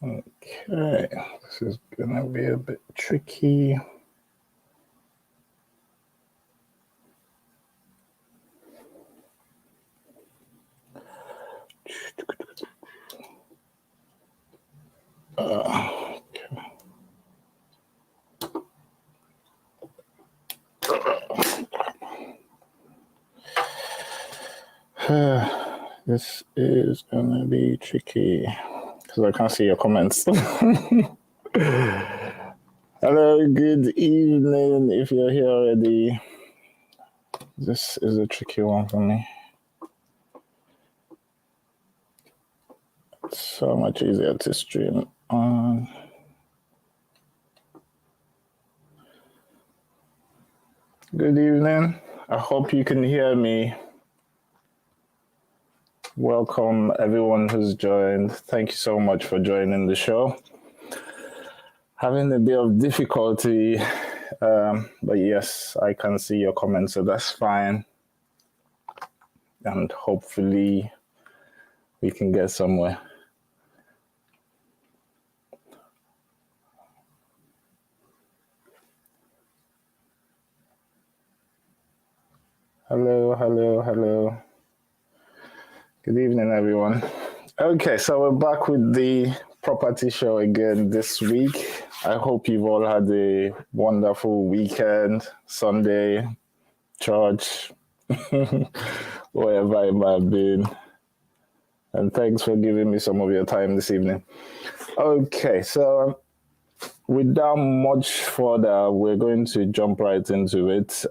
Okay, this is gonna be a bit tricky. This is gonna be tricky because I can't see your comments. Hello, good evening. If you're here already, this is a tricky one for me. It's so much easier to stream on. Good evening. I hope you can hear me. Welcome everyone who's joined. Thank you so much for joining the show. Having a bit of difficulty, but yes, I can see your comments, so that's fine. And hopefully we can get somewhere. Hello. Good evening, everyone. Okay, so we're back with the property show again this week. I hope you've all had a wonderful weekend, Sunday, church, wherever it might have been. And thanks for giving me some of your time this evening. Okay, so without much further, we're going to jump right into it.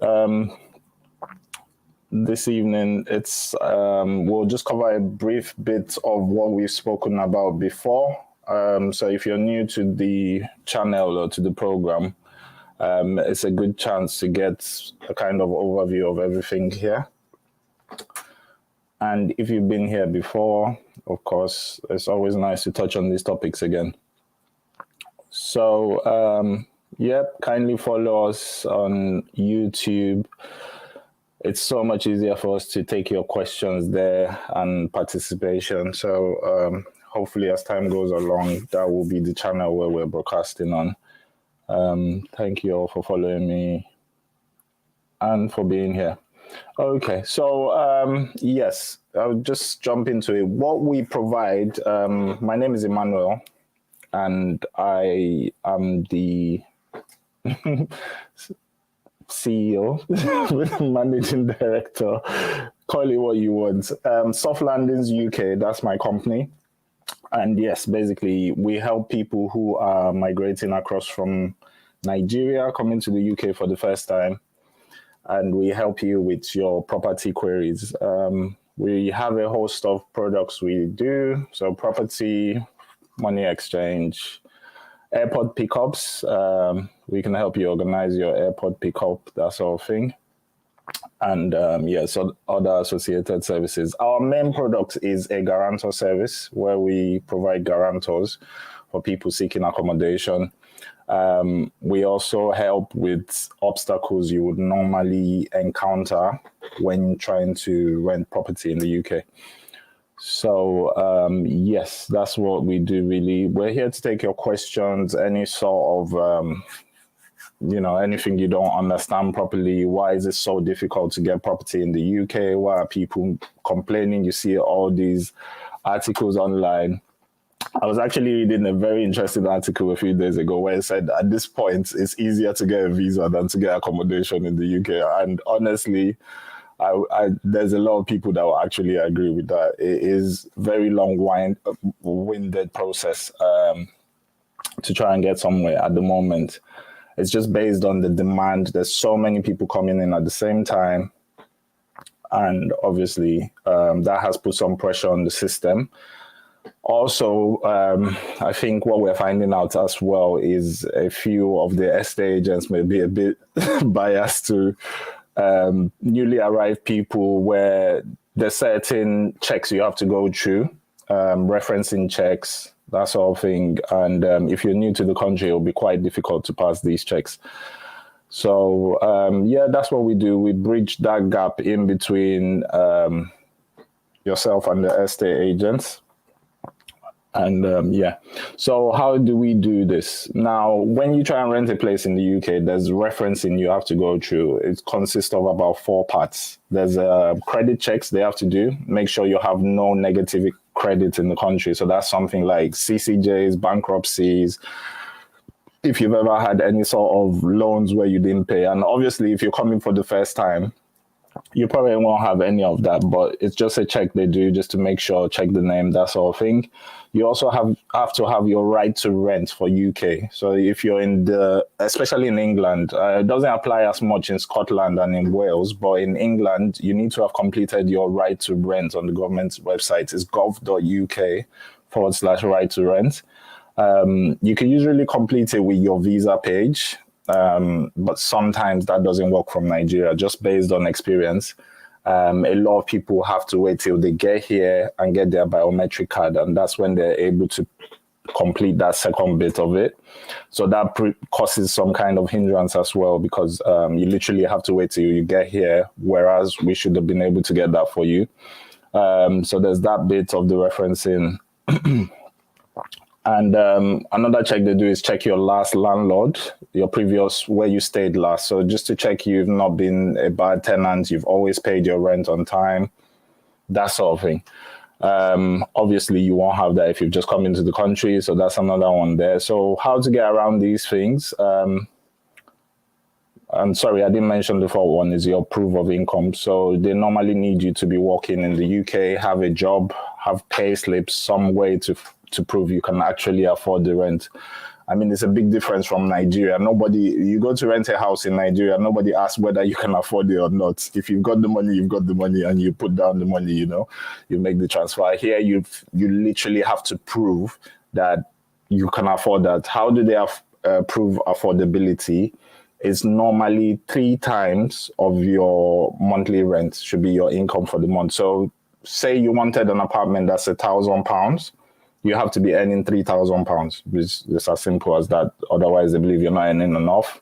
This evening, we'll just cover a brief bit of what we've spoken about before. So if you're new to the channel or to the program, it's a good chance to get a kind of overview of everything here. And if you've been here before, of course, it's always nice to touch on these topics again. So, kindly follow us on YouTube. It's so much easier for us to take your questions there and participation. So hopefully as time goes along, that will be the channel where we're broadcasting on. Thank you all for following me and for being here. Okay, so yes, I'll just jump into it. What we provide, my name is Emmanuel, and I am the CEO, managing director, call it what you want. Softlandings UK, that's my company. And yes, basically, we help people who are migrating across from Nigeria, coming to the UK for the first time. And we help you with your property queries. We have a host of products we do. So property, money exchange, airport pickups. We can help you organize your airport pickup, that sort of thing. And so other associated services. Our main product is a Guarantor Service, where we provide guarantors for people seeking accommodation. We also help with obstacles you would normally encounter when trying to rent property in the UK. So, yes, that's what we do, really. We're here to take your questions, any sort of, anything you don't understand properly. Why is it so difficult to get property in the UK? Why are people complaining? You see all these articles online. I was actually reading a very interesting article a few days ago where it said at this point, it's easier to get a visa than to get accommodation in the UK. And honestly, there's a lot of people that will actually agree with that. It is very long-winded process to try and get somewhere at the moment. It's just based on the demand. There's so many people coming in at the same time. And obviously, that has put some pressure on the system. Also, I think what we're finding out as well is a few of the estate agents may be a bit biased to newly arrived people, where there's certain checks you have to go through, referencing checks, that sort of thing. And if you're new to the country, it'll be quite difficult to pass these checks. So, that's what we do. We bridge that gap in between yourself and the estate agents. And yeah, so how do we do this? Now, when you try and rent a place in the UK, there's referencing you have to go through. It consists of about 4 parts. There's credit checks they have to do. Make sure you have no negative credit in the country. So that's something like CCJs, bankruptcies, if you've ever had any sort of loans where you didn't pay. And obviously, if you're coming for the first time, you probably won't have any of that, but it's just a check they do just to make sure, check the name, that sort of thing. You also have to have your right to rent for UK. So if you're especially in England, it doesn't apply as much in Scotland and in Wales, but in England, you need to have completed your right to rent on the government's website. It's gov.uk/right to rent. You can usually complete it with your visa page. But sometimes that doesn't work from Nigeria, just based on experience. A lot of people have to wait till they get here and get their biometric card, and that's when they're able to complete that second bit of it. So that causes some kind of hindrance as well, because you literally have to wait till you get here, whereas we should have been able to get that for you. So there's that bit of the referencing. And another check they do is check your last landlord, your previous, where you stayed last. So just to check you've not been a bad tenant, you've always paid your rent on time, that sort of thing. Obviously, you won't have that if you've just come into the country. So that's another one there. So how to get around these things? I'm sorry, I didn't mention the fourth one is your proof of income. So they normally need you to be working in the UK, have a job, have pay slips, some way to prove you can actually afford the rent. I mean, it's a big difference from Nigeria. You go to rent a house in Nigeria, nobody asks whether you can afford it or not. If you've got the money, you've got the money, and you put down the money, you make the transfer. Here, you literally have to prove that you can afford that. How do they prove affordability? It's normally 3 times of your monthly rent should be your income for the month. So say you wanted an apartment that's £1,000, you have to be earning £3,000. It's as simple as that. Otherwise, they believe you're not earning enough.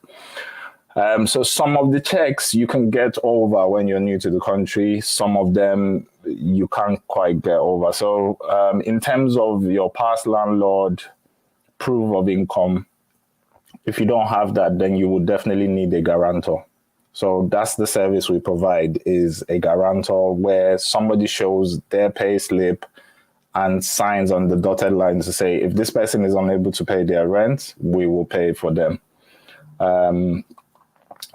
So some of the checks you can get over when you're new to the country. Some of them you can't quite get over. So in terms of your past landlord, proof of income, if you don't have that, then you would definitely need a guarantor. So that's the service we provide, is a guarantor where somebody shows their pay slip and signs on the dotted line to say, if this person is unable to pay their rent, we will pay for them.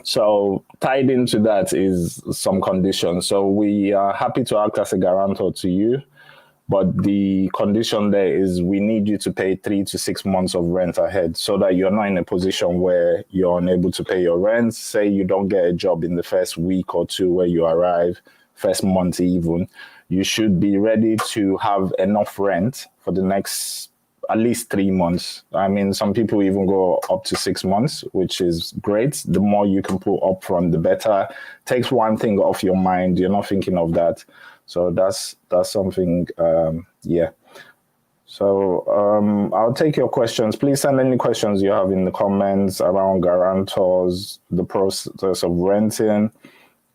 So tied into that is some conditions. So we are happy to act as a guarantor to you, but the condition there is we need you to pay 3 to 6 months of rent ahead, so that you're not in a position where you're unable to pay your rent. Say you don't get a job in the first week or 2 where you arrive, first month even, you should be ready to have enough rent for the next at least 3 months. I mean, some people even go up to 6 months, which is great. The more you can put up front, the better. Takes one thing off your mind. You're not thinking of that. So that's something, yeah. So I'll take your questions. Please send any questions you have in the comments around guarantors, the process of renting.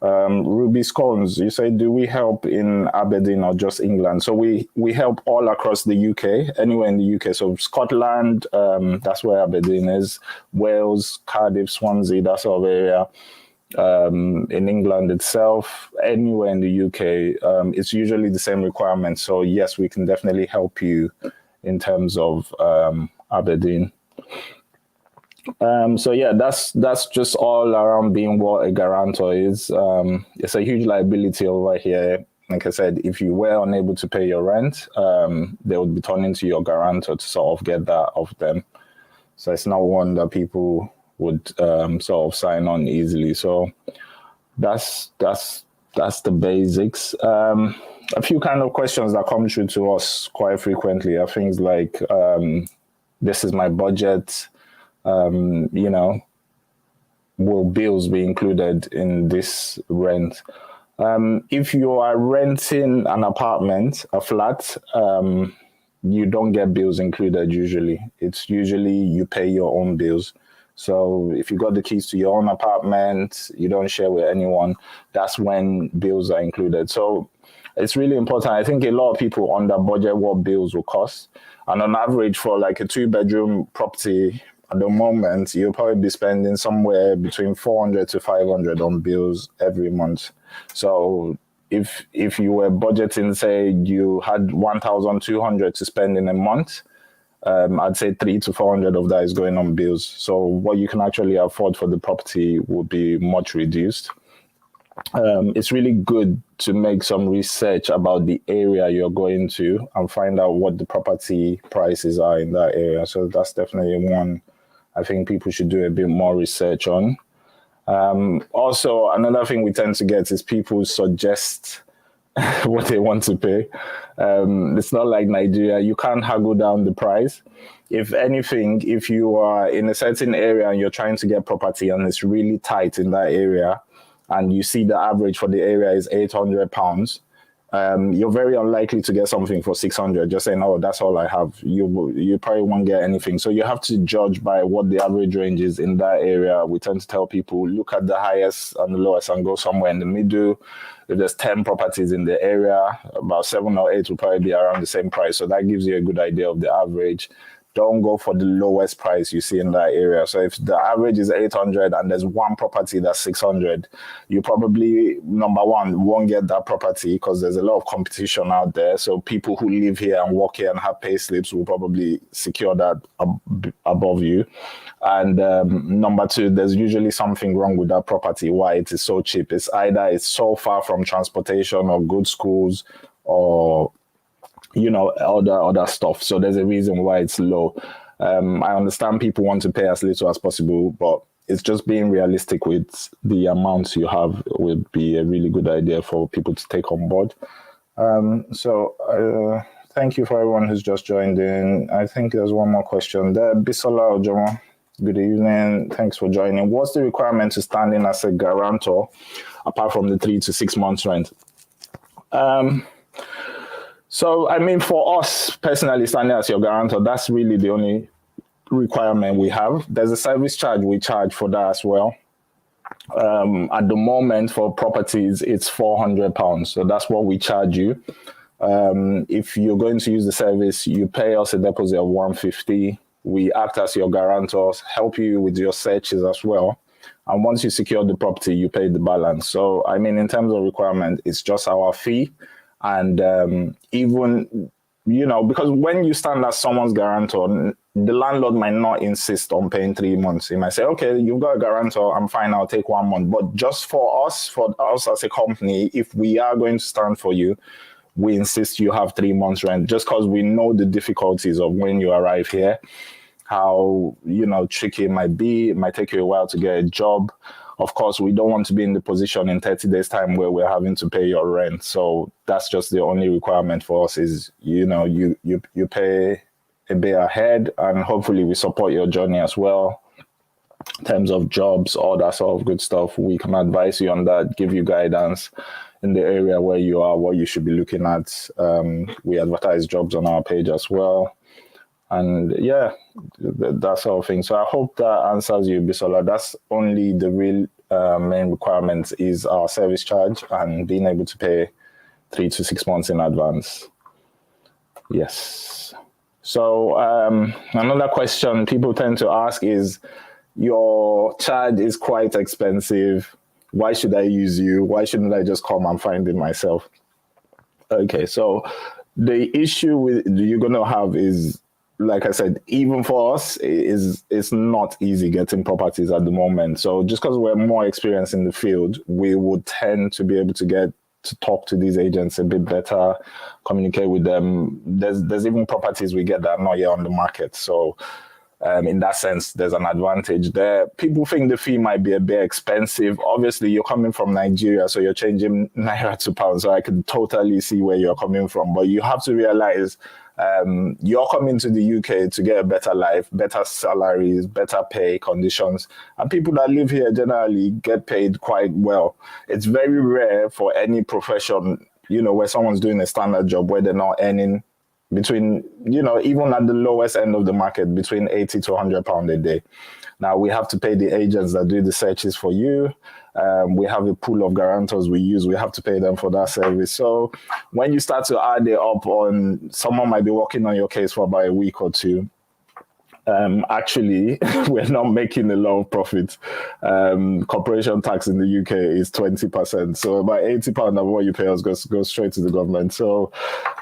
Ruby Scones, you say, do we help in Aberdeen or just England? So we help all across the UK, anywhere in the UK. So Scotland, that's where Aberdeen is. Wales, Cardiff, Swansea, that sort of area. In England itself, anywhere in the UK, it's usually the same requirements. So yes, we can definitely help you in terms of Aberdeen. So yeah, that's just all around being what a guarantor is. It's a huge liability over here. Like I said, if you were unable to pay your rent, they would be turning to your guarantor to sort of get that off them. So it's not one that people would sort of sign on easily. So that's the basics. A few kind of questions that come through to us quite frequently are things like, this is my budget. Will bills be included in this rent? If you are renting an apartment, a flat, you don't get bills included usually. It's usually you pay your own bills. So if you got the keys to your own apartment, you don't share with anyone, that's when bills are included. So it's really important. I think a lot of people under budget what bills will cost. And on average, for like a 2-bedroom property at the moment, you'll probably be spending somewhere between 400 to 500 on bills every month. So if you were budgeting, say you had 1,200 to spend in a month, I'd say 300 to 400 of that is going on bills. So what you can actually afford for the property will be much reduced. It's really good to make some research about the area you're going to and find out what the property prices are in that area. So that's definitely one I think people should do a bit more research on. Also, another thing we tend to get is people suggest what they want to pay. It's not like Nigeria. You can't haggle down the price. If anything, if you are in a certain area and you're trying to get property and it's really tight in that area, and you see the average for the area is £800, you're very unlikely to get something for 600. Just saying, oh, that's all I have. You probably won't get anything. So you have to judge by what the average range is in that area. We tend to tell people, look at the highest and the lowest and go somewhere in the middle. If there's 10 properties in the area, about 7 or 8 will probably be around the same price. So that gives you a good idea of the average. Don't go for the lowest price you see in that area. So if the average is 800 and there's one property that's 600, you probably, number one, won't get that property because there's a lot of competition out there. So people who live here and work here and have pay slips will probably secure that above you. And number two, there's usually something wrong with that property, why it is so cheap. It's either it's so far from transportation or good schools or other stuff. So there's a reason why it's low. I understand people want to pay as little as possible, but it's just being realistic with the amounts you have would be a really good idea for people to take on board. Thank you for everyone who's just joined in. I think there's one more question there. Bisola Ojomo, good evening. Thanks for joining. What's the requirement to stand in as a guarantor apart from the 3 to 6 months rent? So, I mean, for us personally, standing as your guarantor, that's really the only requirement we have. There's a service charge we charge for that as well. At the moment, for properties, it's £400. So that's what we charge you. If you're going to use the service, you pay us a deposit of £150. We act as your guarantors, help you with your searches as well. And once you secure the property, you pay the balance. So, I mean, in terms of requirement, it's just our fee. And even, because when you stand as someone's guarantor, the landlord might not insist on paying 3 months. He might say, okay, you've got a guarantor, I'm fine, I'll take 1 month. But just for us as a company, if we are going to stand for you, we insist you have 3 months rent, just because we know the difficulties of when you arrive here, how, tricky it might be. It might take you a while to get a job. Of course, we don't want to be in the position in 30 days' time where we're having to pay your rent. So that's just the only requirement for us is, you pay a bit ahead, and hopefully we support your journey as well. In terms of jobs, all that sort of good stuff, we can advise you on that, give you guidance in the area where you are, what you should be looking at. We advertise jobs on our page as well. And yeah, that sort of thing. So I hope that answers you, Bisola. That's only the real main requirement is our service charge and being able to pay 3 to 6 months in advance. Yes. So another question people tend to ask is, your charge is quite expensive. Why should I use you? Why shouldn't I just come and find it myself? Okay, so the issue you're going to have is, like I said, even for us, it's not easy getting properties at the moment. So just because we're more experienced in the field, we would tend to be able to get to talk to these agents a bit better, communicate with them. There's even properties we get that are not yet on the market. So in that sense, there's an advantage there. People think the fee might be a bit expensive. Obviously, you're coming from Nigeria, so you're changing Naira to pounds. So I can totally see where you're coming from. But you have to realize you're coming to the UK to get a better life, better salaries, better pay conditions. And people that live here generally get paid quite well. It's very rare for any profession, where someone's doing a standard job where they're not earning between, even at the lowest end of the market, between 80 to £100 a day. Now we have to pay the agents that do the searches for you. We have a pool of guarantors we use. We have to pay them for that service. So when you start to add it up on, someone might be working on your case for about a week or two. Actually, we're not making a lot of profit. Corporation tax in the UK is 20%. So about £80 of what you pay us goes straight to the government. So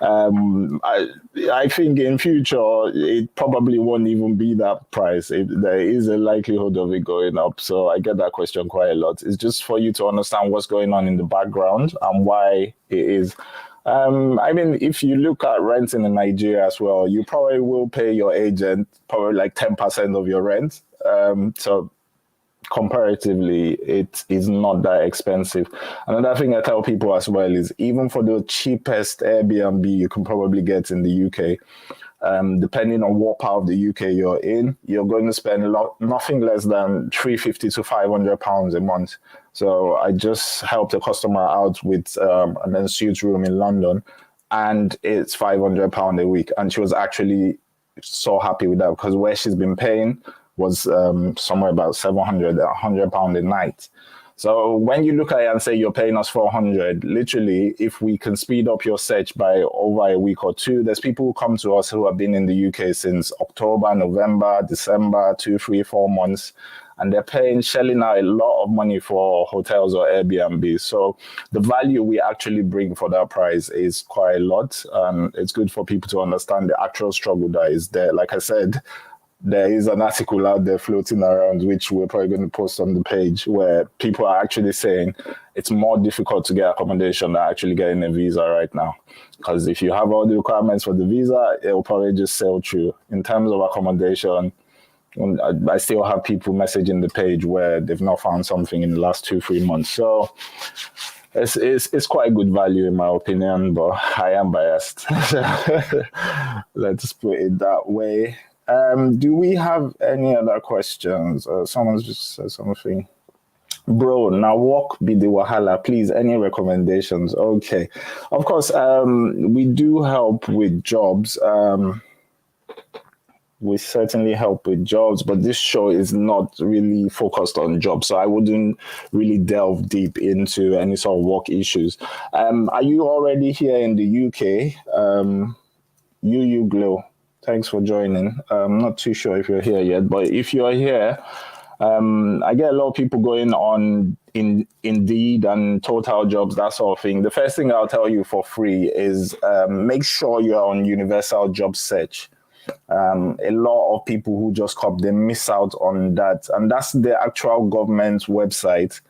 I think in future, it probably won't even be that price. There is a likelihood of it going up. So I get that question quite a lot. It's just for you to understand what's going on in the background and why it is. I mean, if you look at renting in Nigeria as well, you probably will pay your agent probably like 10% of your rent. So comparatively, it is not that expensive. Another thing I tell people as well is even for the cheapest Airbnb you can probably get in the UK, depending on what part of the UK you're in, you're going to spend nothing less than £350 to £500 a month. So I just helped a customer out with an ensuite room in London, and it's £500 a week. And she was actually so happy with that because where she's been paying was somewhere about £100 a night. So when you look at it and say you're paying us 400, literally, if we can speed up your search by over a week or two, there's people who come to us who have been in the UK since October, November, December, 2, 3, 4 months, and they're shelling out a lot of money for hotels or Airbnb. So the value we actually bring for that price is quite a lot. It's good for people to understand the actual struggle that is there. Like I said, there is an article out there floating around, which we're probably going to post on the page, where people are actually saying it's more difficult to get accommodation than actually getting a visa right now. Because if you have all the requirements for the visa, it will probably just sail through. In terms of accommodation, I still have people messaging the page where they've not found something in the last 2-3 months. So it's quite good value in my opinion, but I am biased. Let's put it that way. Do we have any other questions? Someone's just said something. Bro, now walk be the wahala, please. Any recommendations? Okay. Of course, we do help with jobs. We certainly help with jobs, but this show is not really focused on jobs, so I wouldn't really delve deep into any sort of work issues. Are you already here in the UK? You Glow, thanks for joining. I'm not too sure if you're here yet, but if you're here, I get a lot of people going on Indeed and Total Jobs, that sort of thing. The first thing I'll tell you for free is make sure you're on Universal Job Search. A lot of people who just cop, they miss out on that. And that's the actual government website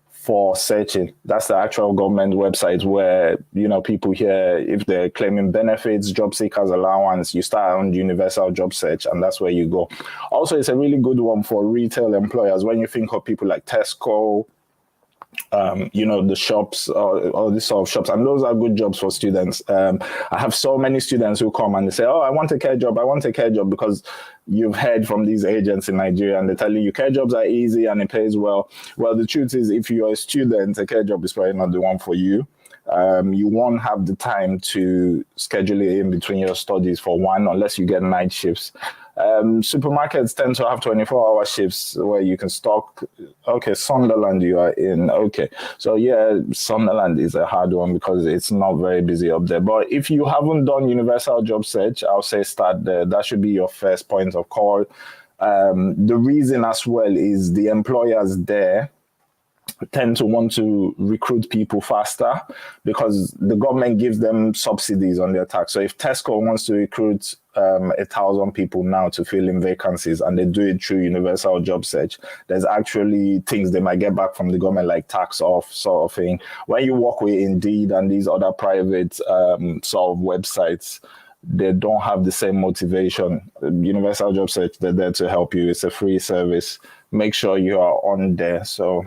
for searching. That's the actual government website where, you know, people here, if they're claiming benefits, job seekers allowance, you start on Universal Job Search, and that's where you go. Also, it's a really good one for retail employers. When you think of people like Tesco, you know, the shops, all these sort of shops, and those are good jobs for students. I have so many students who come and they say, oh, I want a care job, because you've heard from these agents in Nigeria and they tell you care jobs are easy and it pays well. Well, the truth is, if you're a student, a care job is probably not the one for you. You won't have the time to schedule it in between your studies, for one, unless you get night shifts. Supermarkets tend to have 24-hour shifts where you can stock. Okay, Sunderland you are in. Okay, so yeah, Sunderland is a hard one because it's not very busy up there. But if you haven't done Universal Job Search, I'll say start there. That should be your first point of call. The reason as well is the employers there tend to want to recruit people faster because the government gives them subsidies on their tax. So if Tesco wants to recruit 1,000 people now to fill in vacancies and they do it through Universal Job Search, there's actually things they might get back from the government, like tax off sort of thing. When you work with Indeed and these other private sort of websites, they don't have the same motivation. Universal Job Search, they're there to help you. It's a free service. Make sure you are on there. So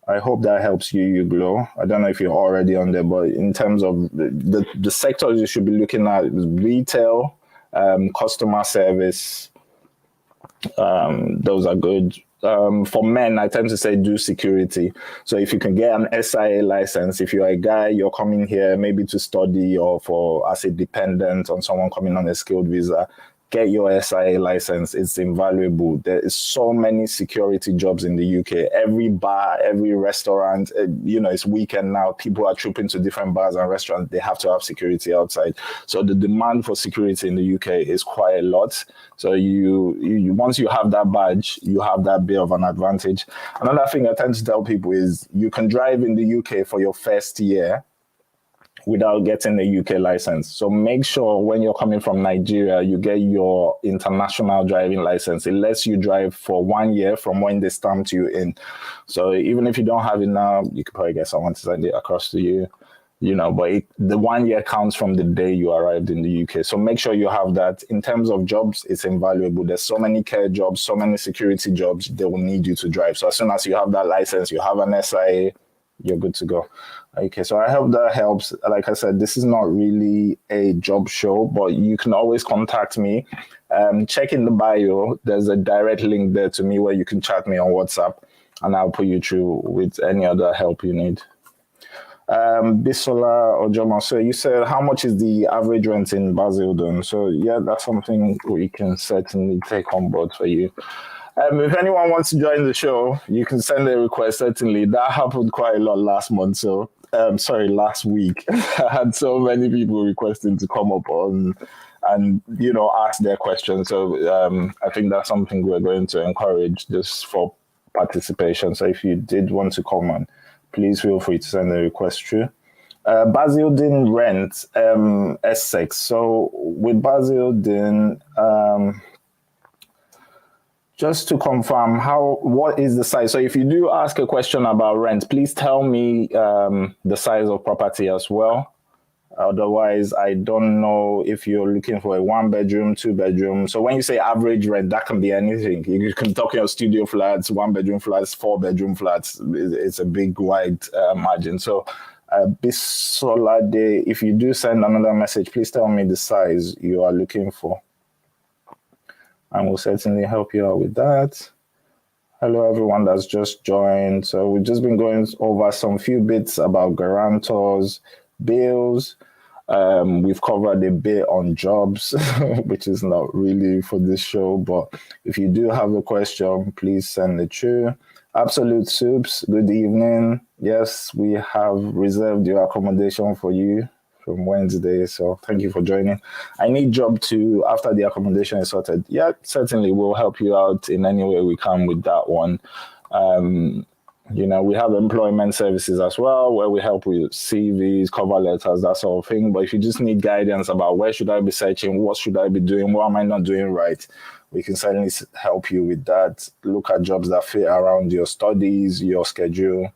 I hope that helps you Glow. I don't know if you're already on there, but in terms of the sectors you should be looking at is retail, customer service. Those are good. For men, I tend to say do security. So if you can get an SIA license, if you're a guy, you're coming here maybe to study or for as a dependent on someone coming on a skilled visa, get your SIA license. It's invaluable. There is so many security jobs in the UK. Every bar, every restaurant, it's weekend now. People are trooping to different bars and restaurants. They have to have security outside. So the demand for security in the UK is quite a lot. So you once you have that badge, you have that bit of an advantage. Another thing I tend to tell people is you can drive in the UK for your first year without getting a UK license. So make sure when you're coming from Nigeria, you get your international driving license. It lets you drive for 1 year from when they stamped you in. So even if you don't have it now, you could probably get someone to send it across to you, but the 1 year counts from the day you arrived in the UK. So make sure you have that. In terms of jobs, it's invaluable. There's so many care jobs, so many security jobs, they will need you to drive. So as soon as you have that license, you have an SIA, you're good to go. Okay, so I hope that helps. Like I said, this is not really a job show, but you can always contact me. Check in the bio. There's a direct link there to me where you can chat me on WhatsApp, and I'll put you through with any other help you need. Bisola Ojoma, so you said, how much is the average rent in Basildon? So yeah, that's something we can certainly take on board for you. If anyone wants to join the show, you can send a request, certainly. That happened quite a lot last month. So, last week. I had so many people requesting to come up on and, ask their questions. So I think that's something we're going to encourage just for participation. So if you did want to come on, please feel free to send a request through. Basildon rent, Essex. So with Basildon, just to confirm, what is the size? So if you do ask a question about rent, please tell me the size of property as well. Otherwise, I don't know if you're looking for a 1-bedroom, 2-bedroom. So when you say average rent, that can be anything. You can talk about studio flats, 1-bedroom flats, 4-bedroom flats. It's a big, wide margin. So Bisolade, if you do send another message, please tell me the size you are looking for, and we'll certainly help you out with that. Hello, everyone that's just joined. So we've just been going over some few bits about guarantors, bills. We've covered a bit on jobs, which is not really for this show, but if you do have a question, please send it through. Absolute Soups, good evening. Yes, we have reserved your accommodation for you from Wednesday, so thank you for joining. I need job too after the accommodation is sorted. Yeah, certainly we'll help you out in any way we can with that one. We have employment services as well, where we help with CVs, cover letters, that sort of thing. But if you just need guidance about where should I be searching, what should I be doing, what am I not doing right, we can certainly help you with that. Look at jobs that fit around your studies, your schedule,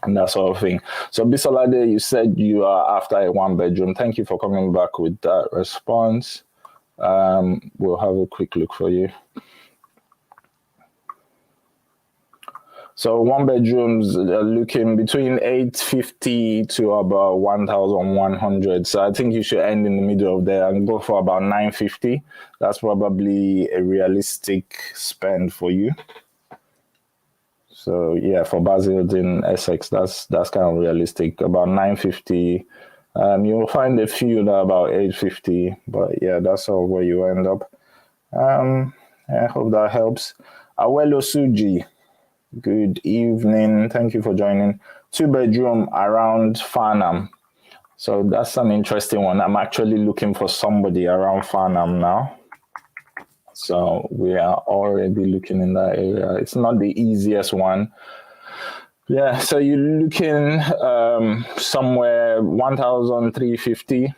and that sort of thing. So Bisolade, you said you are after a 1-bedroom. Thank you for coming back with that response. We'll have a quick look for you. So 1-bedrooms are looking between 850 to about 1,100. So I think you should end in the middle of there and go for about 950. That's probably a realistic spend for you. So yeah, for Basildon, Essex, that's kind of realistic. About 950. You'll find a few that are about 850, but yeah, that's all where you end up. I hope that helps. Awelo Suji. Good evening. Thank you for joining. 2-bedroom around Farnham. So that's an interesting one. I'm actually looking for somebody around Farnham now. So we are already looking in that area. It's not the easiest one. Yeah, so you're looking somewhere 1,350.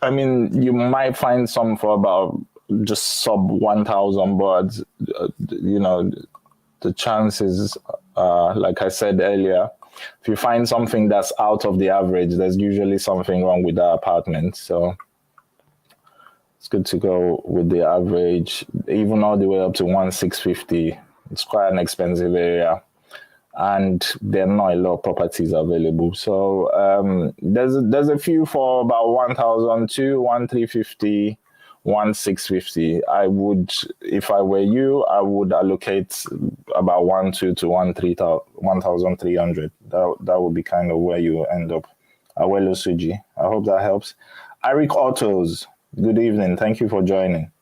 I mean, you might find some for about just sub 1,000, but the chances, like I said earlier, if you find something that's out of the average, there's usually something wrong with the apartment. So it's good to go with the average, even all the way up to 1,650. It's quite an expensive area, and there are not a lot of properties available. So there's a few for about 1,002, 1,350. 1,650. I would, if I were you, I would allocate about 1,200 to 1,300. That would be kind of where you end up. Awelo Suji. I hope that helps. Arik Autos. Good evening. Thank you for joining.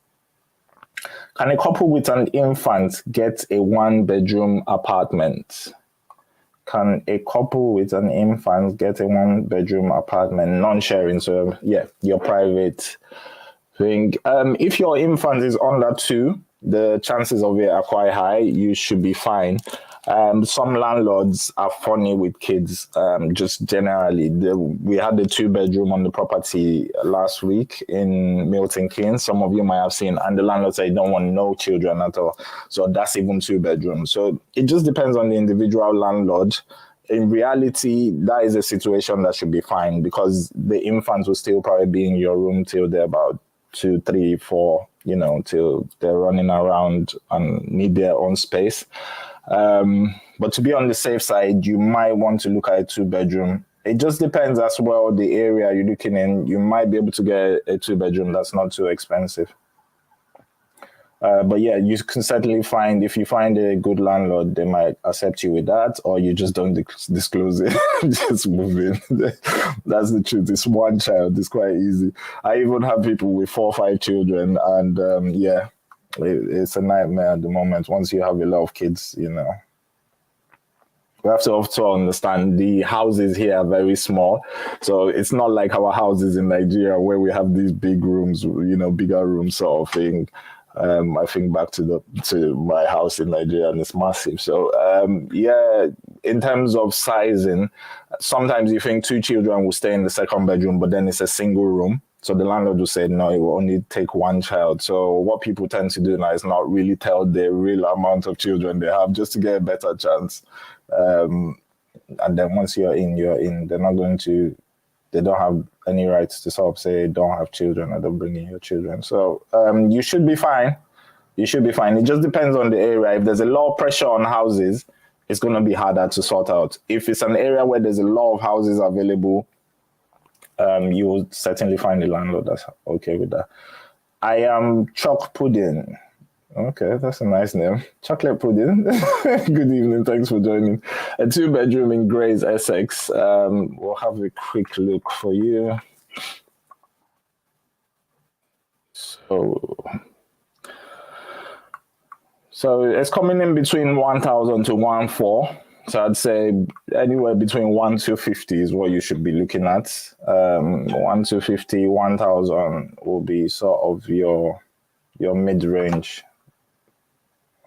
Can a couple with an infant get a one-bedroom apartment? Can a couple with an infant get a one-bedroom apartment, non-sharing? So, yeah, your private thing. If your infant is under 2, the chances of it are quite high. You should be fine. Some landlords are funny with kids, just generally. We had the 2-bedroom on the property last week in Milton Keynes. Some of you might have seen, and the landlord said, don't want no children at all. So that's even 2 bedrooms. So it just depends on the individual landlord. In reality, that is a situation that should be fine because the infants will still probably be in your room till they're about 2, 3, 4, till they're running around and need their own space. But to be on the safe side, you might want to look at a 2-bedroom. It just depends as well the area you're looking in. You might be able to get a 2-bedroom that's not too expensive. But yeah, you can certainly find, if you find a good landlord, they might accept you with that, or you just don't disclose it, just move in. That's the truth. It's one child. It's quite easy. I even have people with 4 or 5 children, and yeah, it's a nightmare at the moment. Once you have a lot of kids, We have to also understand the houses here are very small. So it's not like our houses in Nigeria where we have these big rooms, bigger rooms sort of thing. I think back to my house in Nigeria and it's massive. So yeah, in terms of sizing, sometimes you think 2 children will stay in the 2nd bedroom, but then it's a single room. So the landlord will say, no, it will only take 1 child. So what people tend to do now is not really tell the real amount of children they have just to get a better chance. And then once you're in, they're not going to, they don't have any rights to sort of say, don't have children or don't bring in your children. So you should be fine. You should be fine. It just depends on the area. If there's a lot of pressure on houses, it's going to be harder to sort out. If it's an area where there's a lot of houses available, you will certainly find a landlord that's okay with that. I am Chalk Pudding. Okay, that's a nice name. Chocolate Pudding. Good evening. Thanks for joining. A 2-bedroom in Grays, Essex. We'll have a quick look for you. So it's coming in between 1,000 to 1,400. So I'd say anywhere between 1,250 is what you should be looking at. 1,250, 1,000 will be sort of your mid-range.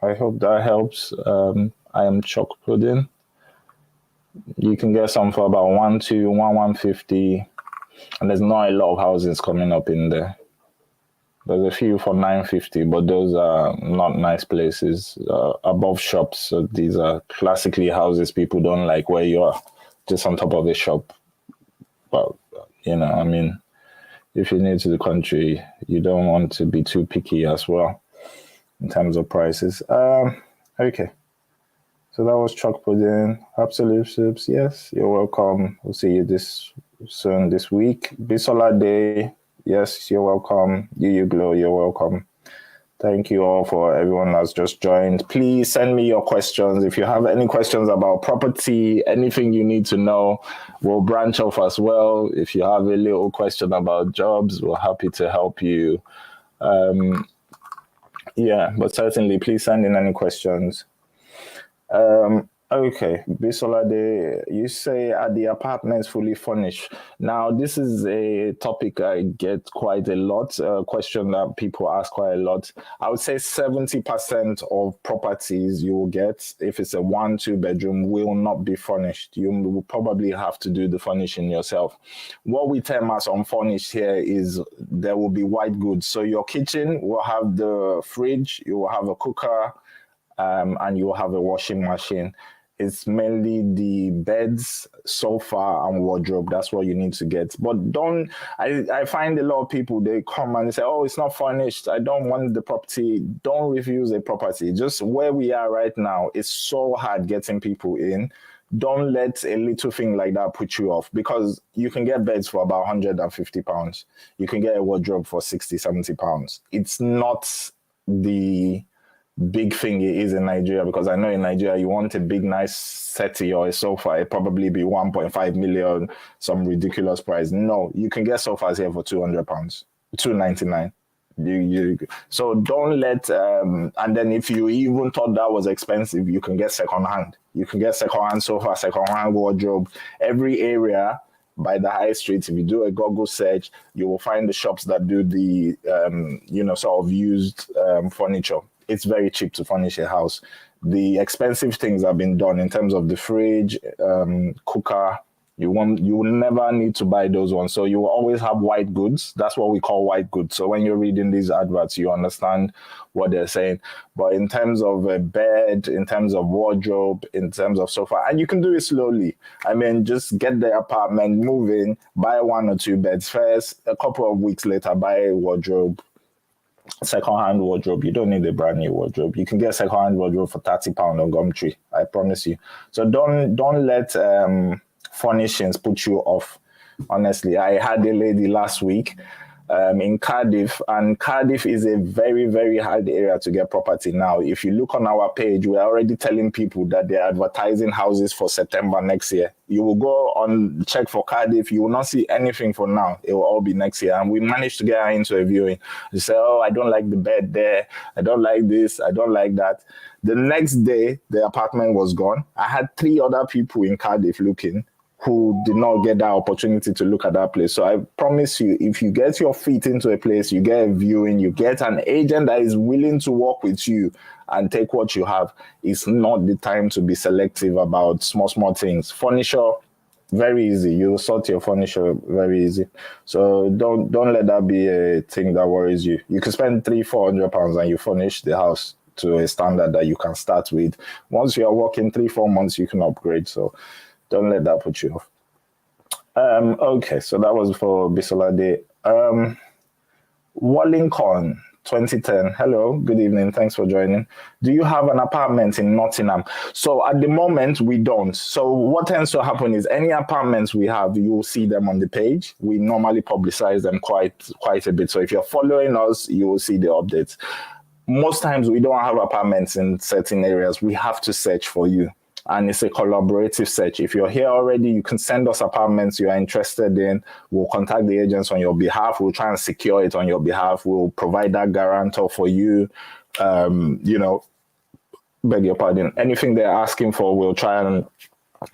I hope that helps. I am Chalk Pudding. You can get some for about 1,200, 1,150, and there's not a lot of houses coming up in there. There's a few for 950, but those are not nice places. Above shops, so these are classically houses people don't like, where you're just on top of a shop. But if you're new to the country, you don't want to be too picky as well in terms of prices. Okay. So that was Chalk Pudding. Absolute Soups, yes, you're welcome. We'll see you this week. Bisola Day, yes, you're welcome. You Glow, you're welcome. Thank you all for everyone that's just joined. Please send me your questions. If you have any questions about property, anything you need to know, we'll branch off as well. If you have a little question about jobs, we're happy to help you. Yeah, but certainly please send in any questions. Okay, Bisolade, you say are the apartments fully furnished? Now, this is a topic I get quite a lot, a question that people ask quite a lot. I would say 70% of properties you will get, if it's a 1-2 bedroom, will not be furnished. You will probably have to do the furnishing yourself. What we term as unfurnished here is there will be white goods. So your kitchen will have the fridge, you will have a cooker, and you will have a washing machine. It's mainly the beds, sofa, and wardrobe. That's what you need to get. But I find a lot of people, they come and they say, oh, it's not furnished. I don't want the property. Don't refuse a property. Just where we are right now, it's so hard getting people in. Don't let a little thing like that put you off, because you can get beds for about £150. You can get a wardrobe for £60, £70. It's not the big thing it is in Nigeria, because I know in Nigeria you want a big nice settee or a sofa, it probably be 1.5 million, some ridiculous price. No, you can get sofas here for £200. 299. So don't let and then if you even thought that was expensive, you can get secondhand. You can get secondhand sofa, secondhand wardrobe. Every area by the high street, if you do a Google search, you will find the shops that do the sort of used furniture. It's very cheap to furnish a house. The expensive things have been done in terms of the fridge, cooker. You will never need to buy those ones. So you will always have white goods. That's what we call white goods. So when you're reading these adverts, you understand what they're saying. But in terms of a bed, in terms of wardrobe, in terms of sofa, and you can do it slowly. I mean, just get the apartment, move in, buy 1 or 2 beds first. A couple of weeks later, buy a wardrobe, second-hand wardrobe. You don't need a brand new wardrobe. You can get a second-hand wardrobe for £30 on Gumtree. I promise you. So don't let furnishings put you off. Honestly, I had a lady last week in Cardiff, and Cardiff is a very, very hard area to get property now. If you look on our page, we're already telling people that they're advertising houses for September next year. You will go on check for Cardiff, you will not see anything for now. It will all be next year. And we managed to get her into a viewing. She said, oh, I don't like the bed there. I don't like this. I don't like that. The next day, the apartment was gone. I had 3 other people in Cardiff looking who did not get that opportunity to look at that place. So I promise you, if you get your feet into a place, you get a viewing, you get an agent that is willing to work with you and take what you have, it's not the time to be selective about small things. Furniture, very easy. You'll sort your furniture very easy. So don't let that be a thing that worries you. You can spend £300-400 and you furnish the house to a standard that you can start with. Once you are working 3-4 months, you can upgrade. So don't let that put you off. Okay, so that was for Bisolade. Wallington 2010. Hello, good evening. Thanks for joining. Do you have an apartment in Nottingham? So at the moment, we don't. So what tends to happen is any apartments we have, you will see them on the page. We normally publicize them quite a bit. So if you're following us, you will see the updates. Most times we don't have apartments in certain areas. We have to search for you. And it's a collaborative search. If you're here already, you can send us apartments you are interested in. We'll contact the agents on your behalf. We'll try and secure it on your behalf. We'll provide that guarantor for you. Beg your pardon. Anything they're asking for, we'll try and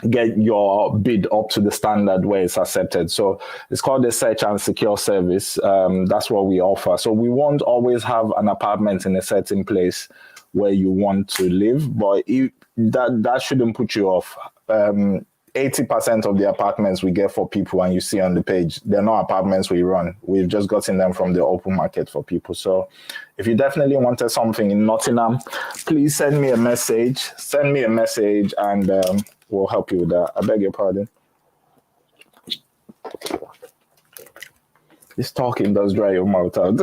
get your bid up to the standard where it's accepted. So it's called a search and secure service. That's what we offer. So we won't always have an apartment in a certain place where you want to live, but that shouldn't put you off. 80% of the apartments we get for people, and you see on the page, they're not apartments we run. We've just gotten them from the open market for people. So if you definitely wanted something in Nottingham, please send me a message. And we'll help you with that. I beg your pardon. This talking does dry your mouth out.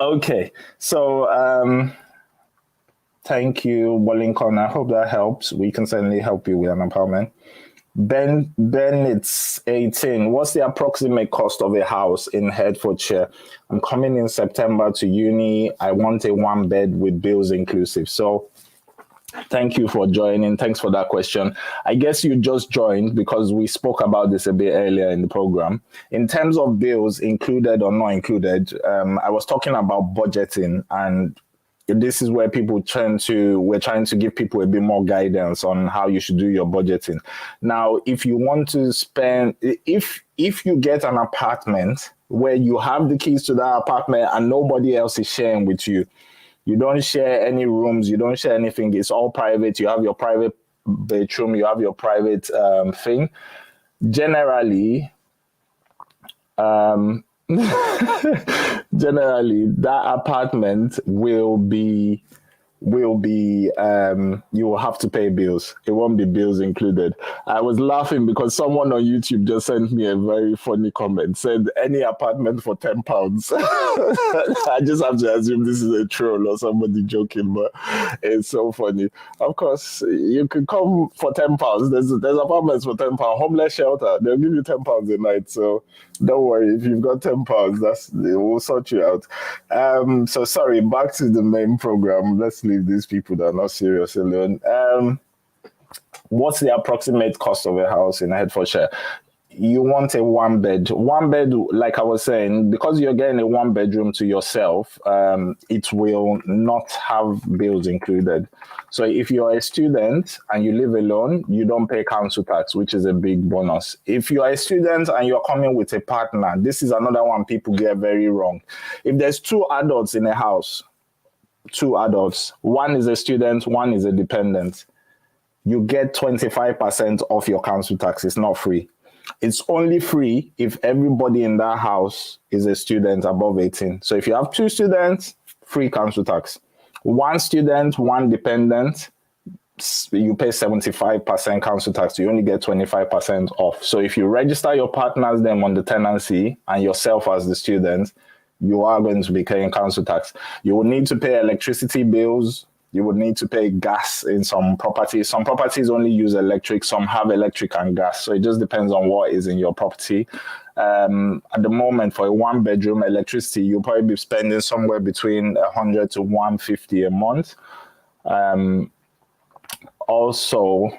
Okay, so thank you, Wellington. I hope that helps. We can certainly help you with an apartment. Ben, it's 18. What's the approximate cost of a house in Hertfordshire? I'm coming in September to uni. I want a 1-bed with bills inclusive. So thank you for joining. Thanks for that question. I guess you just joined because we spoke about this a bit earlier in the program. In terms of bills included or not included, I was talking about budgeting, and this is where we're trying to give people a bit more guidance on how you should do your budgeting. Now, if you want to spend, if you get an apartment where you have the keys to that apartment and nobody else is sharing with you, you don't share any rooms, you don't share anything, it's all private, you have your private bedroom, you have your private thing. Generally, that apartment will be you will have to pay bills. It won't be bills included. I was laughing because someone on YouTube just sent me a very funny comment, said any apartment for £10. I just have to assume this is a troll or somebody joking, but it's so funny. Of course, you could come for £10. There's apartments for £10. Homeless shelter, they'll give you £10 a night. So don't worry, if you've got £10, they will sort you out. So sorry, back to the main program. Let's leave these people that are not serious alone. What's the approximate cost of a house in Hertfordshire? you want a one bed, like I was saying, because you're getting a one bedroom to yourself, it will not have bills included. So if you're a student and you live alone, you don't pay council tax, which is a big bonus. If you are a student and you're coming with a partner, this is another one people get very wrong. If there's two adults in a house, one is a student, one is a dependent, you get 25% off your council tax. It's not free. It's only free if everybody in that house is a student above 18. So if you have two students, free council tax. One student, one dependent, you pay 75% council tax. You only get 25% off. So if you register your partners them on the tenancy and yourself as the student, you are going to be paying council tax. You will need to pay electricity bills. You would need to pay gas in some properties. Some properties only use electric, some have electric and gas. So it just depends on what is in your property. At the moment, for a one bedroom electricity, you'll probably be spending somewhere between 100 to 150 a month. Also,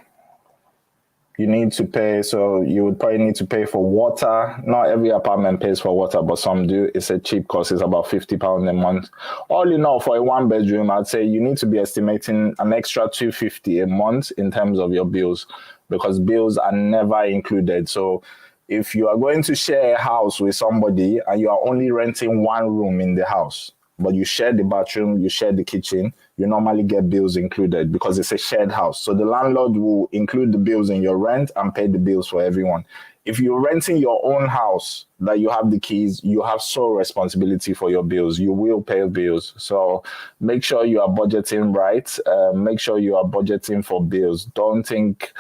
you need to pay, so you would probably need to pay for water. Not every apartment pays for water, but some do. It's a cheap cost. It's about £50 a month. All in all, for a one bedroom, I'd say you need to be estimating an extra £250 a month in terms of your bills, because bills are never included. So if you are going to share a house with somebody and you are only renting one room in the house, but you share the bathroom, you share the kitchen, you normally get bills included because it's a shared house. So the landlord will include the bills in your rent and pay the bills for everyone. If you're renting your own house that you have the keys, you have sole responsibility for your bills. You will pay bills. So make sure you are budgeting right. Make sure you are budgeting for bills. Don't think,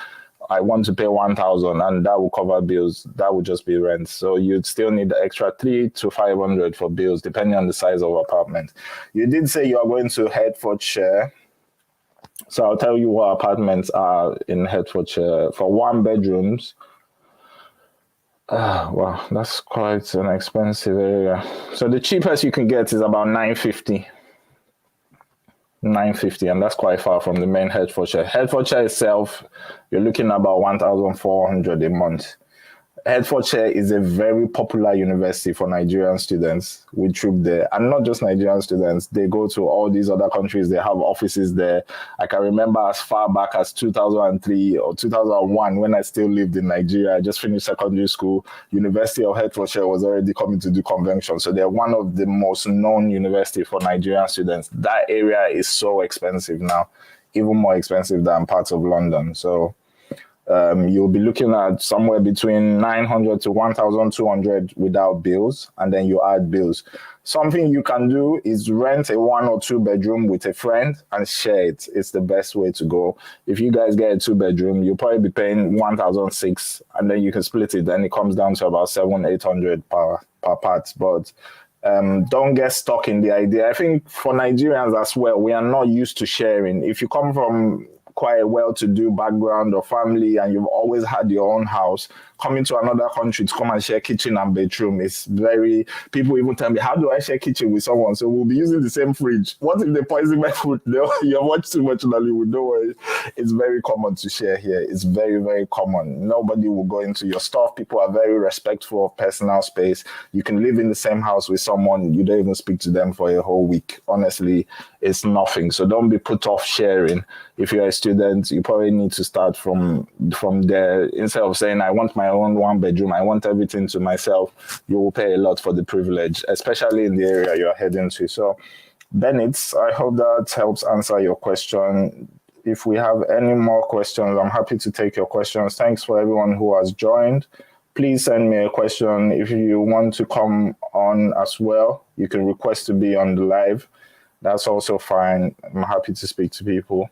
I want to pay 1,000 and that will cover bills. That would just be rent. So you'd still need the extra 300 to 500 for bills, depending on the size of apartment. You did say you are going to Hertfordshire. So I'll tell you what apartments are in Hertfordshire. For one bedrooms, wow, that's quite an expensive area. So the cheapest you can get is about 950, and that's quite far from the main Hertfordshire. Hertfordshire itself, you're looking at about 1,400 a month. Hertfordshire is a very popular university for Nigerian students. We troop there, and not just Nigerian students. They go to all these other countries. They have offices there. I can remember as far back as 2003 or 2001 when I still lived in Nigeria. I just finished secondary school. University of Hertfordshire was already coming to do convention. So they're one of the most known university for Nigerian students. That area is so expensive now, even more expensive than parts of London. So you'll be looking at somewhere between 900 to 1,200 without bills, and then you add bills. Something you can do is rent a 1 or 2 bedroom with a friend and share it. It's the best way to go. If you guys get a 2 bedroom, you'll probably be paying 1,600, and then you can split it. Then it comes down to about 700-800 per part. But don't get stuck in the idea. I think for Nigerians as well, we are not used to sharing. If you come from quite a well-to-do background or family and you've always had your own house, coming to another country to come and share kitchen and bedroom is very, people even tell me, how do I share kitchen with someone? So we'll be using the same fridge. What if they poison my food? You watch too much Nollywood, don't worry. It's very common to share here. It's very, very common. Nobody will go into your stuff. People are very respectful of personal space. You can live in the same house with someone, you don't even speak to them for a whole week. Honestly, it's nothing. So don't be put off sharing. If you're a student, you probably need to start from there. Instead of saying, I want my own 1 bedroom, I want everything to myself, you will pay a lot for the privilege, especially in the area you're heading to. So, Bennett, I hope that helps answer your question. If we have any more questions, I'm happy to take your questions. Thanks for everyone who has joined. Please send me a question. If you want to come on as well, you can request to be on the live. That's also fine. I'm happy to speak to people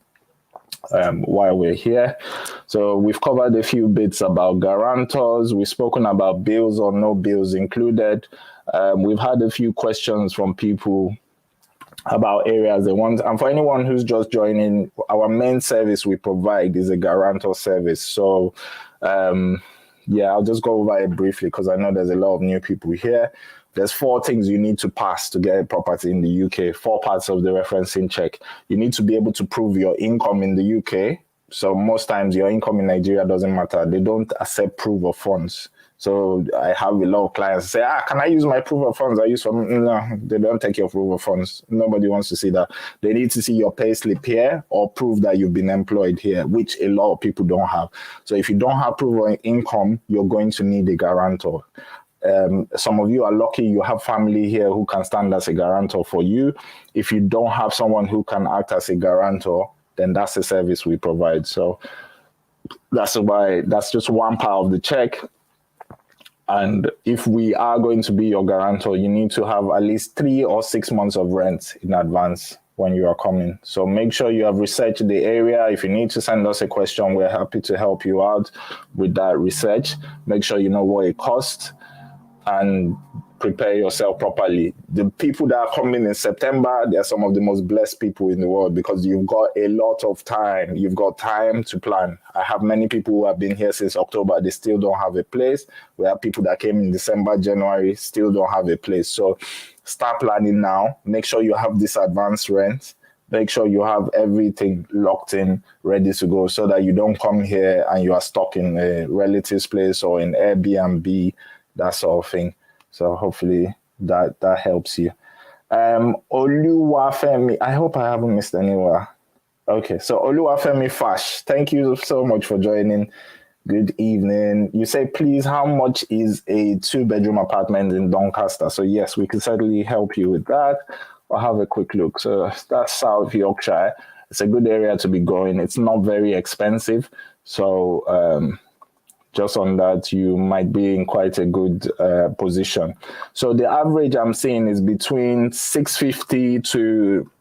while we're here. So we've covered a few bits about guarantors. We've spoken about bills or no bills included. We've had a few questions from people about areas they want. And for anyone who's just joining, our main service we provide is a guarantor service. So yeah, I'll just go over it briefly because I know there's a lot of new people here. There's 4 things you need to pass to get a property in the UK, 4 parts of the referencing check. You need to be able to prove your income in the UK. So most times your income in Nigeria doesn't matter. They don't accept proof of funds. So I have a lot of clients say, can I use my proof of funds? I use from, no, they don't take your proof of funds. Nobody wants to see that. They need to see your pay slip here or prove that you've been employed here, which a lot of people don't have. So if you don't have proof of income, you're going to need a guarantor. Some of you are lucky you have family here who can stand as a guarantor for you. If you don't have someone who can act as a guarantor, then that's the service we provide. So that's why that's just one part of the check. And if we are going to be your guarantor, you need to have at least 3 or 6 months of rent in advance when you are coming. So make sure you have researched the area. If you need to send us a question, we're happy to help you out with that research. Make sure you know what it costs and prepare yourself properly. The people that are coming in September, they're some of the most blessed people in the world because you've got a lot of time. You've got time to plan. I have many people who have been here since October. They still don't have a place. We have people that came in December, January, still don't have a place. So start planning now. Make sure you have this advance rent. Make sure you have everything locked in, ready to go, so that you don't come here and you are stuck in a relative's place or in Airbnb, that sort of thing. So hopefully that helps you. Oluwafemi, I hope I haven't missed anywhere. Okay, so Oluwafemi Fash, thank you so much for joining. Good evening. You say, please, how much is a 2-bedroom apartment in Doncaster? So yes, we can certainly help you with that. I'll have a quick look. So that's South Yorkshire. It's a good area to be going. It's not very expensive. So just on that, you might be in quite a good position. So the average I'm seeing is between 650 to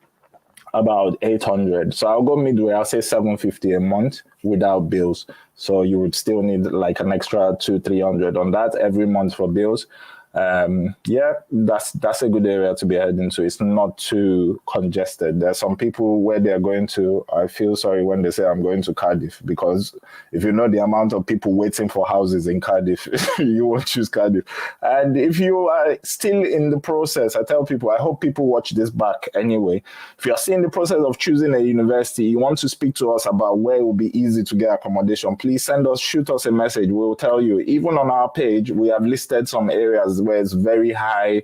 about 800. So I'll go midway. I'll say 750 a month without bills. So you would still need like an extra 200-300 on that every month for bills. Yeah, that's a good area to be heading to. It's not too congested. There's some people where they're going to, I feel sorry when they say I'm going to Cardiff, because if you know the amount of people waiting for houses in Cardiff, you won't choose Cardiff. And if you are still in the process, I tell people, I hope people watch this back anyway. If you're still in the process of choosing a university, you want to speak to us about where it will be easy to get accommodation, please shoot us a message. We'll tell you. Even on our page, we have listed some areas where it's very high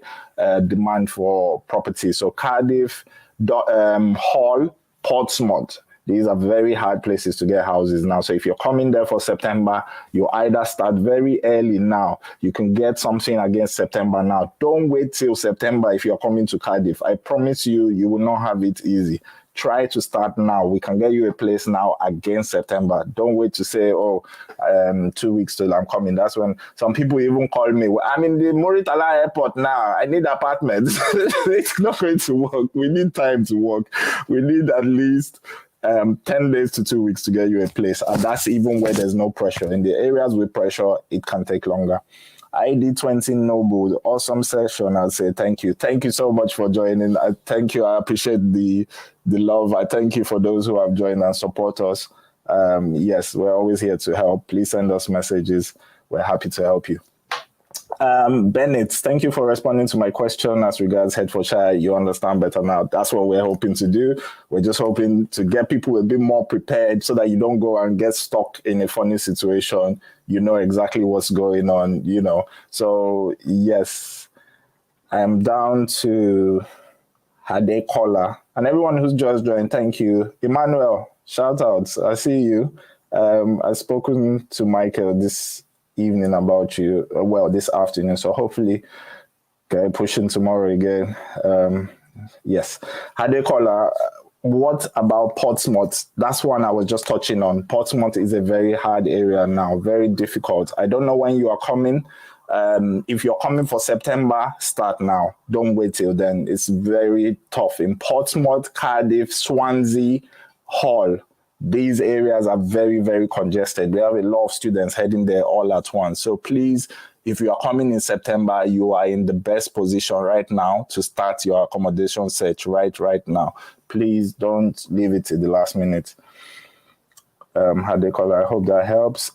demand for property. So Cardiff, Hull, Portsmouth, these are very hard places to get houses now. So if you're coming there for September, you either start very early now. You can get something against September now. Don't wait till September if you're coming to Cardiff. I promise you, you will not have it easy. Try to start now. We can get you a place now against September. Don't wait to say, 2 weeks till I'm coming. That's when some people even call me. I'm in the Muritala airport now. I need apartments. It's not going to work. We need time to work. We need at least 10 days to 2 weeks to get you a place. And that's even where there's no pressure. In the areas with pressure, it can take longer. ID20 Noble, awesome session. I'll say thank you. Thank you so much for joining. I thank you. I appreciate the love. I thank you for those who have joined and support us. Yes, we're always here to help. Please send us messages. We're happy to help you. Bennett, thank you for responding to my question as regards Hertfordshire. You understand better now. That's what we're hoping to do. We're just hoping to get people a bit more prepared so that you don't go and get stuck in a funny situation. You know exactly what's going on, you know. So, yes, I'm down to Hade Kola. And everyone who's just joined, thank you. Emmanuel, shout out. I see you. I've spoken to Michael this evening about you, this afternoon, so hopefully get pushing tomorrow again. Yes, Hadekola, what about Portsmouth? That's one I was just touching on. Portsmouth is a very hard area now, very difficult. I don't know when you are coming. If you're coming for September, start now. Don't wait till then. It's very tough in Portsmouth, Cardiff, Swansea, Hull. These areas are very, very congested. We have a lot of students heading there all at once. So please, if you are coming in September, you are in the best position right now to start your accommodation search right now. Please don't leave it to the last minute. How they call it? I hope that helps.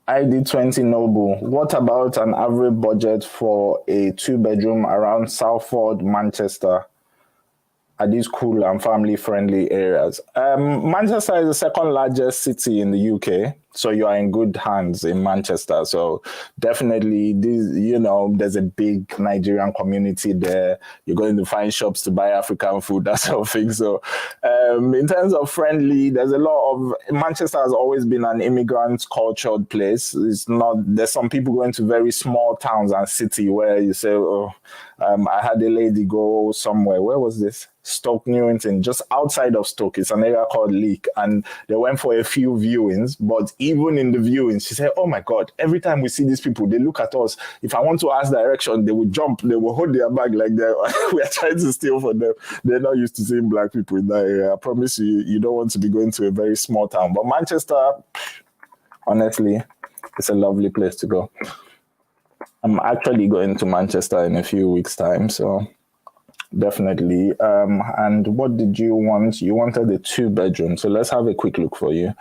ID20 Noble, what about an average budget for a 2-bedroom around Salford, Manchester? Are these cool and family-friendly areas? Manchester is the second largest city in the UK. So you are in good hands in Manchester. So definitely, there's a big Nigerian community there. You're going to find shops to buy African food, that sort of thing. So in terms of friendly, Manchester has always been an immigrant cultured place. There's some people going to very small towns and city where you say, I had a lady go somewhere. Where was this? Stoke Newington, just outside of Stoke. It's an area called Leek, and they went for a few viewings. But even in the viewings, she said, "Oh my God! Every time we see these people, they look at us. If I want to ask direction, they will jump. They will hold their bag like we are trying to steal from them. They're not used to seeing black people in that area. I promise you, you don't want to be going to a very small town. But Manchester, honestly, it's a lovely place to go. I'm actually going to Manchester in a few weeks' time, so." Definitely. And what did you want? You wanted a 2-bedroom. So let's have a quick look for you.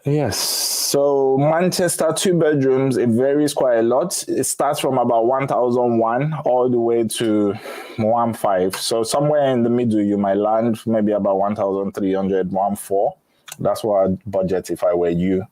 Yes. So Manchester 2 bedrooms, it varies quite a lot. It starts from about 1,001 all the way to 1.5. So somewhere in the middle, you might land maybe about 1,300, 1.4. That's what I'd budget if I were you.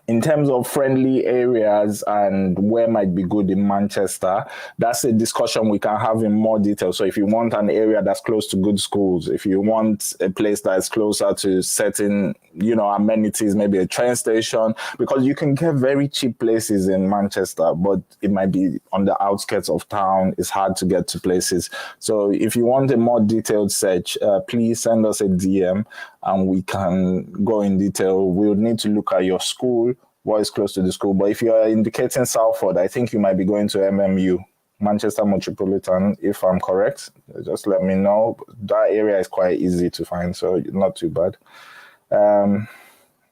In terms of friendly areas and where might be good in Manchester, that's a discussion we can have in more detail. So if you want an area that's close to good schools, if you want a place that's closer to certain, amenities, maybe a train station, because you can get very cheap places in Manchester, but it might be on the outskirts of town. It's hard to get to places. So if you want a more detailed search, please send us a DM and we can go in detail. We'll need to look at your school, what is close to the school. But if you are indicating Salford, I think you might be going to MMU, Manchester Metropolitan, if I'm correct. Just let me know. That area is quite easy to find, so not too bad.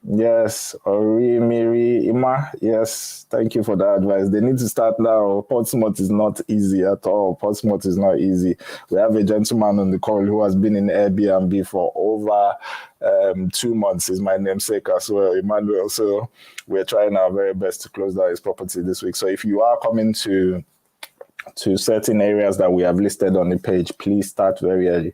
Yes, Ori, Miri, Ima, yes, thank you for that advice. They need to start now. Portsmouth is not easy at all. Portsmouth is not easy. We have a gentleman on the call who has been in Airbnb for over 2 months. Is my namesake as well, Emmanuel. So we're trying our very best to close down his property this week. So if you are coming to certain areas that we have listed on the page, please start very early.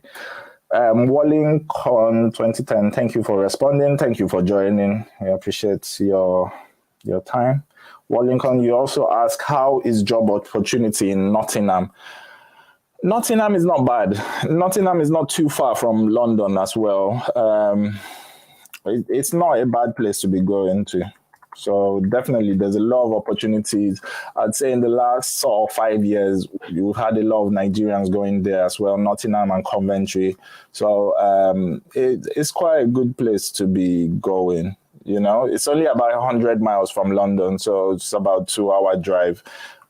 Wallingcon 2010, thank you for responding. Thank you for joining. We appreciate your time. Wallingcon, you also ask, how is job opportunity in Nottingham? Nottingham is not bad. Nottingham is not too far from London as well. It's not a bad place to be going to. So definitely there's a lot of opportunities. I'd say in the last 5 years, you've had a lot of Nigerians going there as well, Nottingham and Coventry. So it's quite a good place to be going. It's only about 100 miles from London, so it's about 2-hour drive.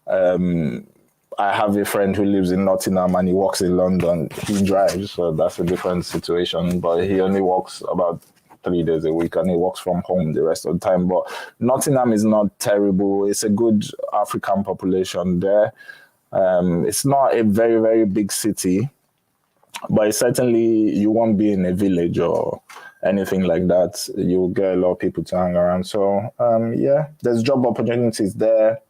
I have a friend who lives in Nottingham and he works in London. He drives, so that's a different situation, but he only works about 3 days a week and he works from home the rest of the time. But Nottingham is not terrible. It's a good African population there. It's not a very, very big city, but certainly you won't be in a village or anything like that. You'll get a lot of people to hang around. So there's job opportunities there.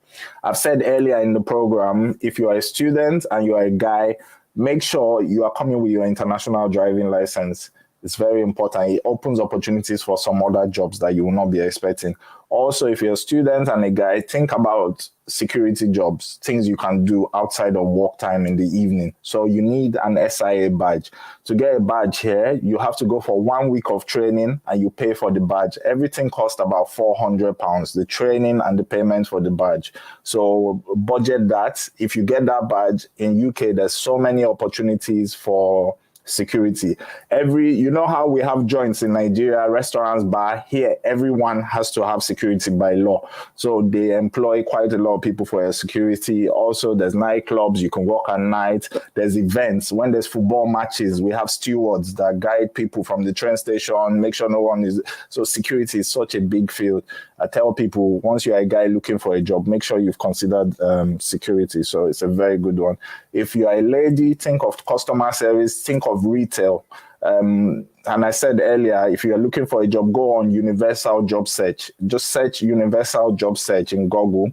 I've said earlier in the program, if you are a student and you are a guy, make sure you are coming with your international driving license. It's very important. It opens opportunities for some other jobs that you will not be expecting. Also, if you're a student and a guy, think about security jobs, things you can do outside of work time in the evening. So you need an SIA badge. To get a badge here, you have to go for 1 week of training and you pay for the badge. Everything costs about £400, the training and the payment for the badge. So budget that. If you get that badge in UK, there's so many opportunities for security. How we have joints in Nigeria, restaurants, bar, here everyone has to have security by law. So they employ quite a lot of people for security. Also, there's nightclubs, you can work at night. There's events. When there's football matches, we have stewards that guide people from the train station, make sure no one is. So security is such a big field. I tell people, once you're a guy looking for a job, make sure you've considered security. So it's a very good one. If you're a lady, think of customer service, think of retail. And I said earlier, if you're looking for a job, go on Universal Job Search. Just search Universal Job Search in Google,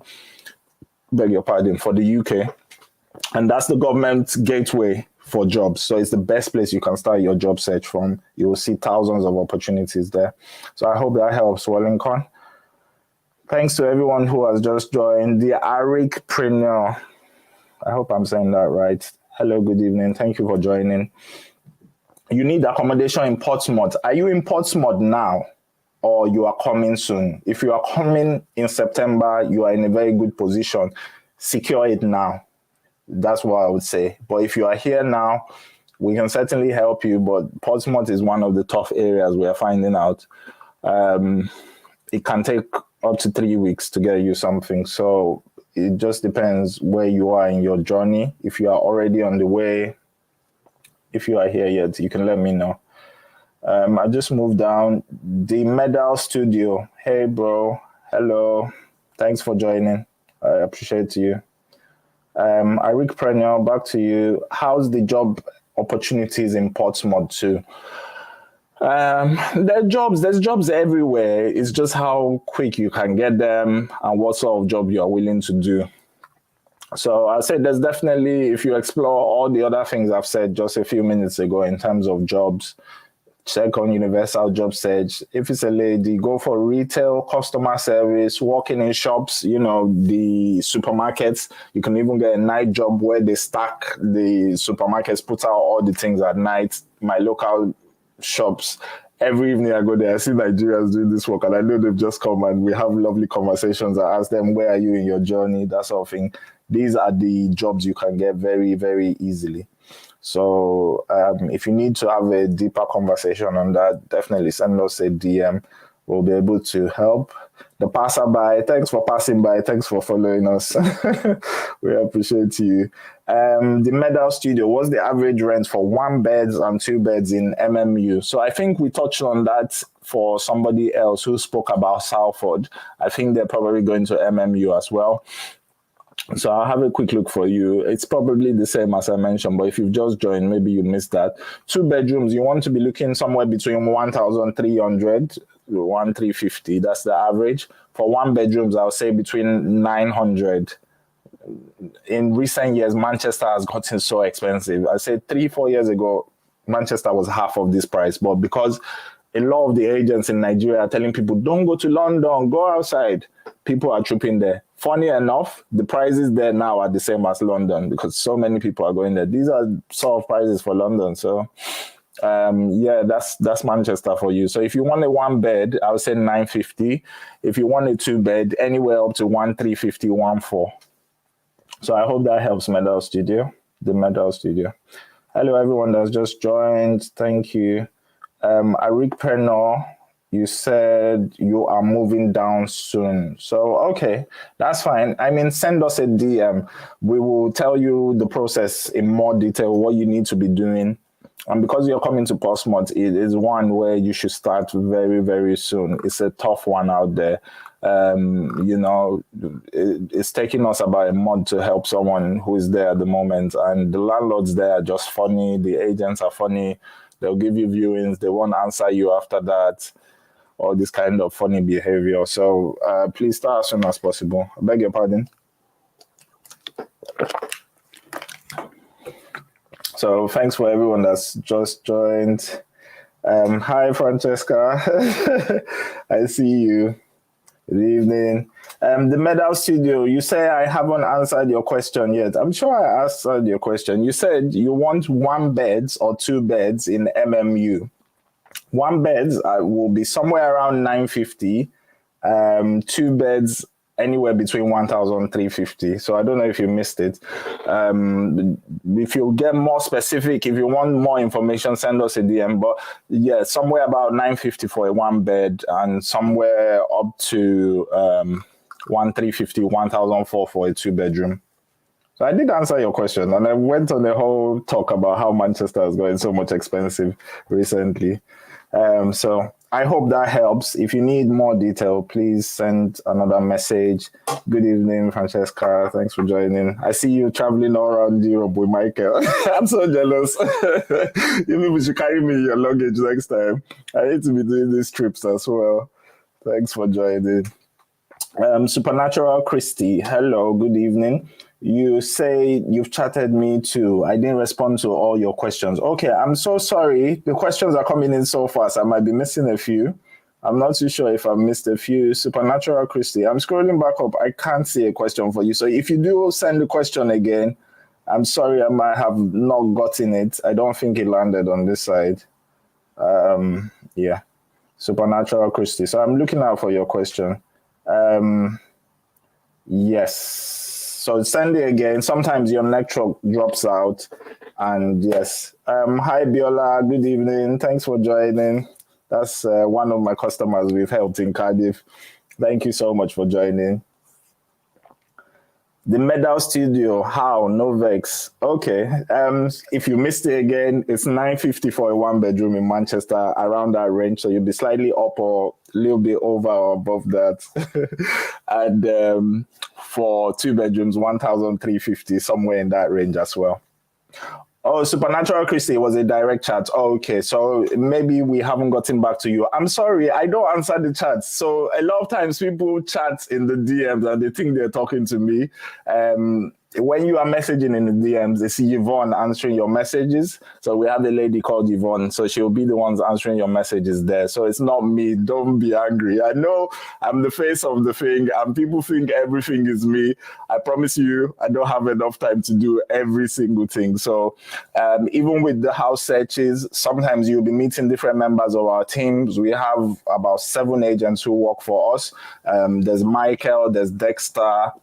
beg your pardon, for the UK. And that's the government gateway for jobs. So it's the best place you can start your job search from. You will see thousands of opportunities there. So I hope that helps, Wellington. Thanks to everyone who has just joined. The Aricpreneur. I hope I'm saying that right. Hello, good evening. Thank you for joining. You need accommodation in Portsmouth. Are you in Portsmouth now, or you are coming soon? If you are coming in September, you are in a very good position. Secure it now. That's what I would say. But if you are here now, we can certainly help you. But Portsmouth is one of the tough areas we are finding out. It can take up to 3 weeks to get you something. So it just depends where you are in your journey. If you are already on the way, if you are here yet, you can let me know. I just moved down. The Medal Studio. Hey, bro. Hello. Thanks for joining. I appreciate you. Aricpreneur, back to you. How's the job opportunities in Portsmouth too? There's jobs everywhere. It's just how quick you can get them and what sort of job you are willing to do. So I said there's definitely, if you explore all the other things I've said just a few minutes ago in terms of jobs, check on Universal Job Search. If it's a lady, go for retail, customer service, working in shops, the supermarkets. You can even get a night job where they stack the supermarkets, put out all the things at night. My local shops, every evening I go there, I see Nigerians doing this work, and I know they've just come and we have lovely conversations. I ask them, where are you in your journey? That sort of thing. These are the jobs you can get very, very easily. So if you need to have a deeper conversation on that, definitely send us a DM. We'll be able to help. The passerby, thanks for passing by. Thanks for following us. We appreciate you. The Medal Studio, what's the average rent for 1 beds and 2 beds in MMU? So I think we touched on that for somebody else who spoke about Salford. I think they're probably going to MMU as well. So I'll have a quick look for you. It's probably the same as I mentioned, but if you've just joined, maybe you missed that. 2 bedrooms, you want to be looking somewhere between 1,300 to 1,350. That's the average. For 1 bedrooms, I'll say between 900. In recent years, Manchester has gotten so expensive. I said 3-4 years ago, Manchester was half of this price, but because a lot of the agents in Nigeria are telling people, don't go to London, go outside, people are trooping there. Funny enough, the prices there now are the same as London because so many people are going there. These are sort of prices for London. So, yeah, that's Manchester for you. So if you want a 1 bed, I would say 950. If you want a 2 bed, anywhere up to 1,350, 1,400. So I hope that helps, Medal Studio, the Medal Studio. Hello, everyone that's just joined. Thank you. Aricpreneur, you said you are moving down soon. So, okay, that's fine. I mean, send us a DM. We will tell you the process in more detail, what you need to be doing. And because you're coming to Portsmouth, it is one where you should start very, very soon. It's a tough one out there. It's taking us about a month to help someone who is there at the moment. And the landlords there are just funny. The agents are funny. They'll give you viewings. They won't answer you after that. All this kind of funny behavior. So please start as soon as possible. I beg your pardon. So thanks for everyone that's just joined. Hi, Francesca. I see you. Good evening. The Medal Studio, you say I haven't answered your question yet. I'm sure I answered your question. You said you want 1 beds or 2 beds in MMU. 1 beds will be somewhere around 950. 2 beds anywhere between 1,350. So I don't know if you missed it. If you get more specific, if you want more information, send us a DM. But yeah, somewhere about 950 for a 1 bed and somewhere up to 1,350, 1,004 for a 2 bedroom. So I did answer your question, and I went on a whole talk about how Manchester is going so much expensive recently. So I hope that helps. If you need more detail, please send another message. Good evening, Francesca. Thanks for joining. I see you traveling all around Europe with Michael. I'm so jealous. You people should carry me your luggage next time. I need to be doing these trips as well. Thanks for joining. Supernatural Christy, hello, good evening. You say you've chatted me too. I didn't respond to all your questions. Okay, I'm so sorry. The questions are coming in so fast. I might be missing a few. I'm not too sure if I've missed a few. Supernatural Christy, I'm scrolling back up. I can't see a question for you. So if you do send the question again, I'm sorry, I might have not gotten it. I don't think it landed on this side. Yeah, Supernatural Christy. So I'm looking out for your question. Yes. So send it again. Sometimes your network drops out. And yes. Hi, Biola. Good evening. Thanks for joining. That's one of my customers we've helped in Cardiff. Thank you so much for joining. The Medal Studio, how? No vex. Okay. If you missed it again, it's 950 for a one bedroom in Manchester, around that range. So you'll be slightly up or a little bit over or above that. And for two bedrooms, 1,350, somewhere in that range as well. Oh, Supernatural Christy was a direct chat. Oh, okay, so maybe we haven't gotten back to you. I'm sorry, I don't answer the chats. So a lot of times people chat in the DMs and they think they're talking to me. When you are messaging in the DMs, it's Yvonne answering your messages. So we have a lady called Yvonne. So she'll be the ones answering your messages there. So it's not me. Don't be angry. I know I'm the face of the thing and people think everything is me. I promise you, I don't have enough time to do every single thing. So even with the house searches, sometimes you'll be meeting different members of our teams. We have about 7 agents who work for us. There's Michael, there's Dexter,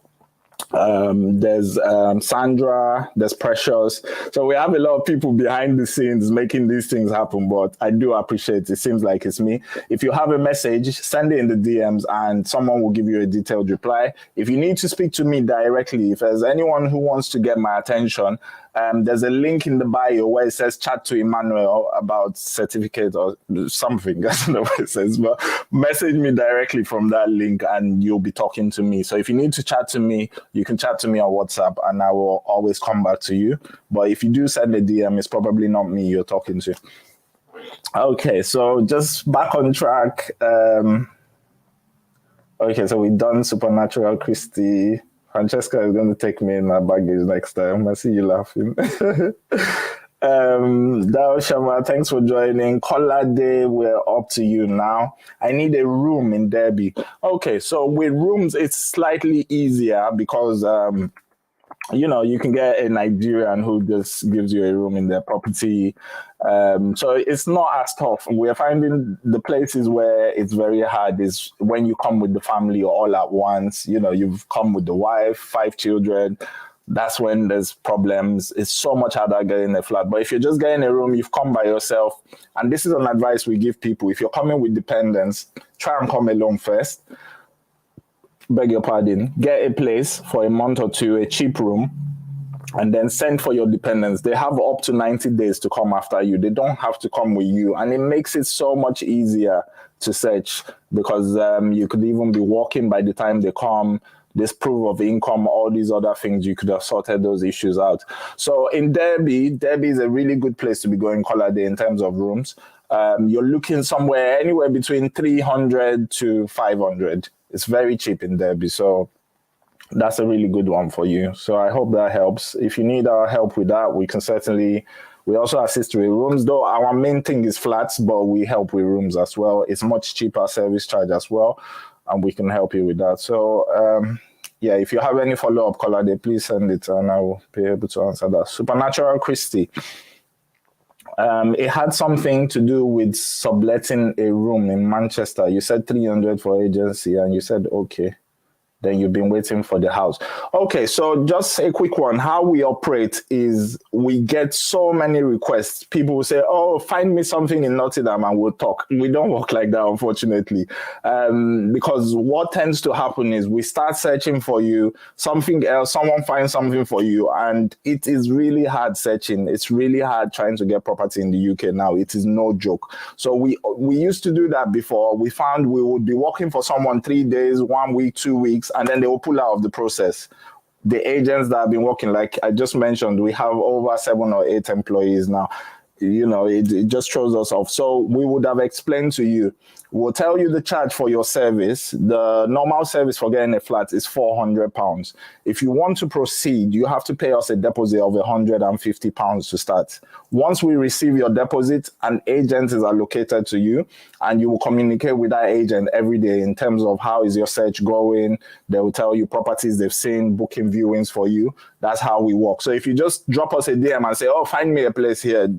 there's Sandra, there's Precious. So we have a lot of people behind the scenes making these things happen, but I do appreciate it. Seems like it's me. If you have a message, send it in the DMs and someone will give you a detailed reply. If you need to speak to me directly, if there's anyone who wants to get my attention, there's a link in the bio where it says chat to Emmanuel about certificate or something. I don't know what it says, but message me directly from that link and you'll be talking to me. So if you need to chat to me, you can chat to me on WhatsApp and I will always come back to you. But if you do send a DM, it's probably not me you're talking to. Okay, so just back on track. Okay, so we've done Supernatural Christy. Francesca is going to take me in my baggage next time. I see you laughing. Dao Shama, thanks for joining. Colade, we're up to you now. I need a room in Derby. Okay, so with rooms, it's slightly easier because, you know, you can get a Nigerian who just gives you a room in their property. So it's not as tough. We're finding the places where it's very hard is when you come with the family all at once. You know, you've come with the wife, 5 children. That's when there's problems. It's so much harder getting a flat. But if you're just getting a room, you've come by yourself. And this is an advice we give people. If you're coming with dependents, try and come alone first. Beg your pardon. Get a place for a month or two, a cheap room, and then send for your dependents. They have up to 90 days to come after you. They don't have to come with you. And it makes it so much easier to search because you could even be walking by the time they come. This proof of income, all these other things, you could have sorted those issues out. So in Derby is a really good place to be going holiday in terms of rooms. You're looking somewhere anywhere between 300 to 500. It's very cheap in Derby, so that's a really good one for you. So I hope that helps. If you need our help with that, we can certainly, we also assist with rooms, though our main thing is flats, but we help with rooms as well. It's much cheaper service charge as well, and we can help you with that. So yeah, if you have any follow-up caller day, please send it and I will be able to answer that. Supernatural Christy. It had something to do with subletting a room in Manchester. You said 300 for agency and you said, okay. Then you've been waiting for the house. Okay, so just a quick one. How we operate is we get so many requests. People will say, oh, find me something in Nottingham and we'll talk. We don't work like that, unfortunately. Because what tends to happen is we start searching for you, something else, someone finds something for you, and it is really hard searching. It's really hard trying to get property in the UK now. It is no joke. So we used to do that before. We found we would be working for someone 3 days, 1 week, 2 weeks, and then they will pull out of the process. The agents that have been working, like I just mentioned, we have over 7 or 8 employees now. You know, it just throws us off. So we would have explained to you, We'll tell you the charge for your service. The normal service for getting a flat is £400. If you want to proceed, you have to pay us a deposit of £150 to start. Once we receive your deposit, an agent is allocated to you, and you will communicate with that agent every day in terms of how is your search going. They will tell you properties they've seen, booking viewings for you. That's how we work. So if you just drop us a DM and say, oh, find me a place here,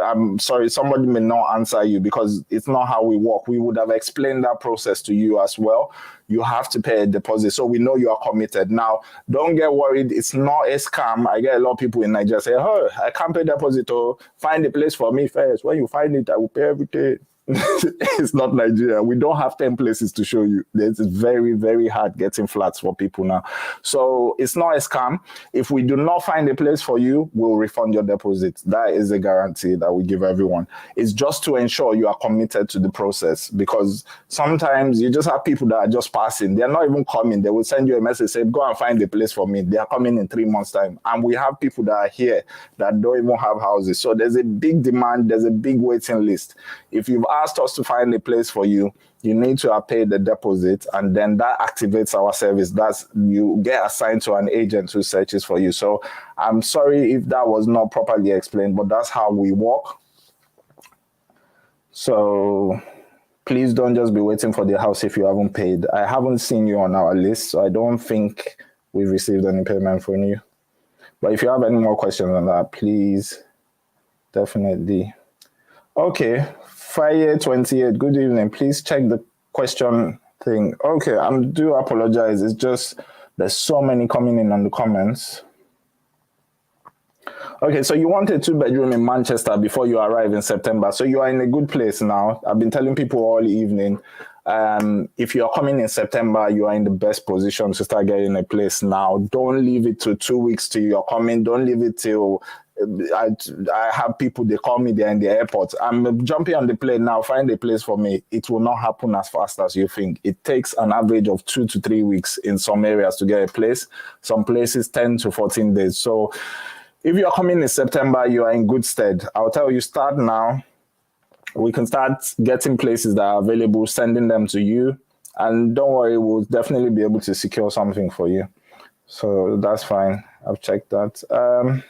I'm sorry, somebody may not answer you because it's not how we work. We would have explained that process to you as well. You have to pay a deposit, so we know you are committed. Now, don't get worried. It's not a scam. I get a lot of people in Nigeria say, oh, I can't pay deposit. Oh, find a place for me first. When you find it, I will pay everything. It's not Nigeria. We don't have 10 places to show you. It's very, very hard getting flats for people now. So it's not a scam. If we do not find a place for you, we'll refund your deposit. That is a guarantee that we give everyone. It's just to ensure you are committed to the process, because sometimes you just have people that are just passing. They're not even coming. They will send you a message, say, go and find a place for me. They are coming in 3 months' time. And we have people that are here that don't even have houses. So there's a big demand. There's a big waiting list. If you've asked us to find a place for you, you need to have paid the deposit, and then that activates our service. That's, you get assigned to an agent who searches for you. So I'm sorry if that was not properly explained, but that's how we work. So please don't just be waiting for the house if you haven't paid. I haven't seen you on our list, so I don't think we've received any payment from you. But if you have any more questions on that, please, definitely. Okay, Friday 28, good evening. Please check the question thing. Okay, I do apologize. It's just there's so many coming in on the comments. Okay, so you want a 2-bedroom in Manchester before you arrive in September. So you are in a good place now. I've been telling people all evening, if you're coming in September, you are in the best position to start getting a place now. Don't leave it to 2 weeks till you're coming. Don't leave it till I have people, they call me, they're in the airport. I'm jumping on the plane now, find a place for me. It will not happen as fast as you think. It takes an average of 2 to 3 weeks in some areas to get a place. Some places 10 to 14 days. So if you're coming in September, you are in good stead. I'll tell you, start now. We can start getting places that are available, sending them to you. And don't worry, we'll definitely be able to secure something for you. So that's fine. I've checked that.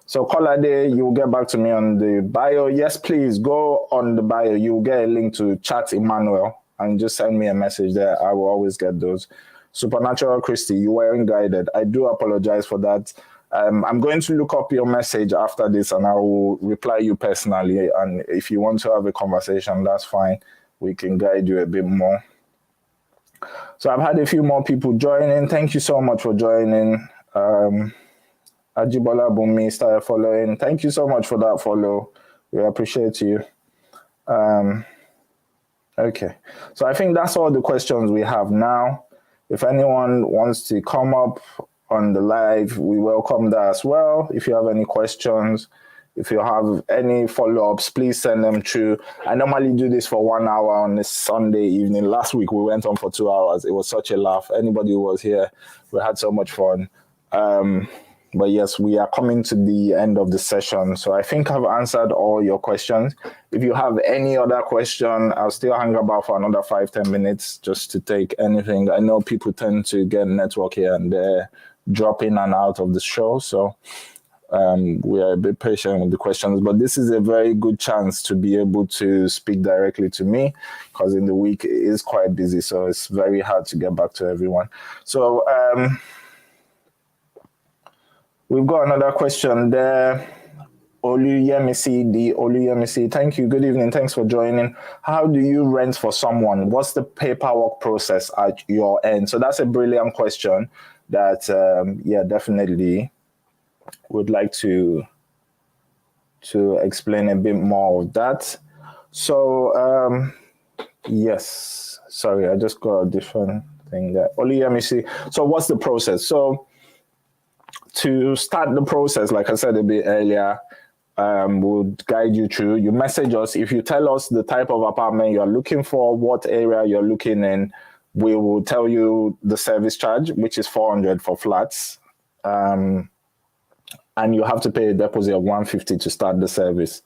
So caller day, you'll get back to me on the bio. Yes, please go on the bio. You'll get a link to chat Emmanuel and just send me a message there. I will always get those. Supernatural Christy, you weren't guided. I do apologize for that. I'm going to look up your message after this and I will reply you personally. And if you want to have a conversation, that's fine. We can guide you a bit more. So I've had a few more people joining. Thank you so much for joining. Ajibola Bumi started following. Thank you so much for that follow. We appreciate you. Okay, so I think that's all the questions we have now. If anyone wants to come up on the live, we welcome that as well. If you have any questions, if you have any follow-ups, please send them through. I normally do this for 1 hour on a Sunday evening. Last week, we went on for 2 hours. It was such a laugh. Anybody who was here, we had so much fun. But yes, we are coming to the end of the session. So I think I've answered all your questions. If you have any other question, I'll still hang about for another 5-10 minutes just to take anything. I know people tend to get network here and there, drop in and out of the show. So we are a bit patient with the questions, but this is a very good chance to be able to speak directly to me because in the week it is quite busy. So it's very hard to get back to everyone. So, we've got another question there. Oluyemisi, thank you. Good evening. Thanks for joining. How do you rent for someone? What's the paperwork process at your end? So that's a brilliant question that, yeah, definitely would like to explain a bit more of that. So, yes, sorry, I just got a different thing there. Oluyemisi. So what's the process? So, to start the process, like I said a bit earlier, we'll guide you through. You message us. If you tell us the type of apartment you're looking for, what area you're looking in, we will tell you the service charge, which is 400 for flats. And you have to pay a deposit of 150 to start the service.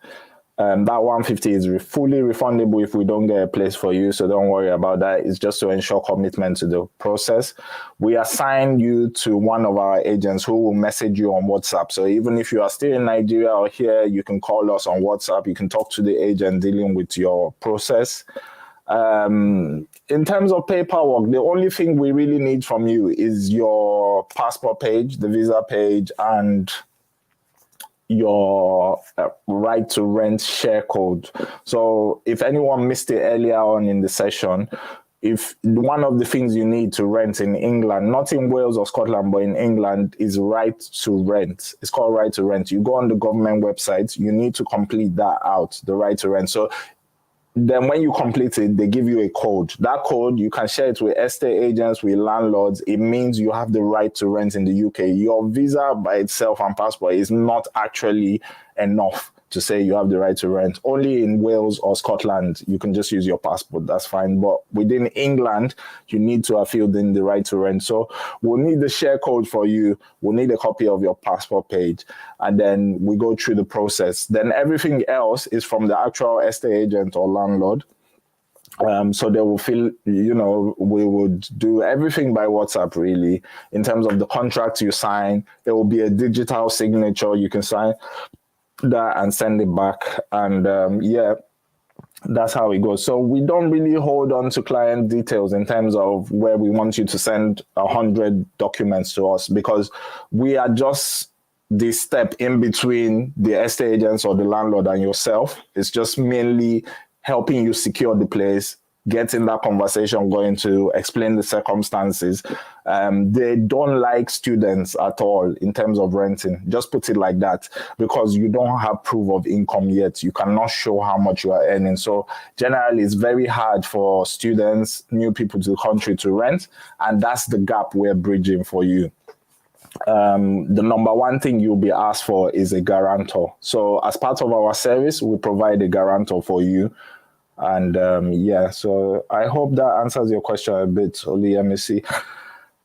That 150 is fully refundable if we don't get a place for you, so don't worry about that. It's just to ensure commitment to the process. We assign you to one of our agents who will message you on WhatsApp. So even if you are still in Nigeria or here, you can call us on WhatsApp. You can talk to the agent dealing with your process. In terms of paperwork, the only thing we really need from you is your passport page, the visa page, and your right to rent share code. So if anyone missed it earlier on in the session, if one of the things you need to rent in England, not in Wales or Scotland, but in England, is right to rent. It's called right to rent. You go on the government website, you need to complete that out, the right to rent. So then when you complete it, they give you a code. That code, you can share it with estate agents, with landlords. It means you have the right to rent in the UK. Your visa by itself and passport is not actually enough to say you have the right to rent. Only in Wales or Scotland, you can just use your passport. That's fine. But within England, you need to have filled in the right to rent. So we'll need the share code for you. We'll need a copy of your passport page. And then we go through the process. Then everything else is from the actual estate agent or landlord. So they will feel, we would do everything by WhatsApp, really. In terms of the contract you sign, there will be a digital signature you can sign that and send it back, and that's how it goes. So we don't really hold on to client details in terms of where we want you to send 100 documents to us, because we are just the step in between the estate agents or the landlord and yourself. It's just mainly helping you secure the place, getting that conversation going to explain the circumstances. They don't like students at all in terms of renting. Just put it like that, because you don't have proof of income yet. You cannot show how much you are earning. So generally, it's very hard for students, new people to the country to rent. And that's the gap we're bridging for you. The number one thing you'll be asked for is a guarantor. So as part of our service, we provide a guarantor for you. And so I hope that answers your question a bit, Oli MEC.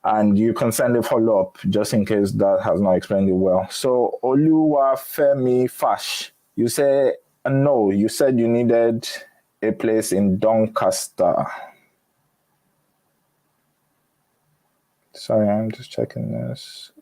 And you can send a follow-up just in case that has not explained it well. So Oluwafemi Fash, you say no, you said you needed a place in Doncaster. Sorry, I'm just checking this.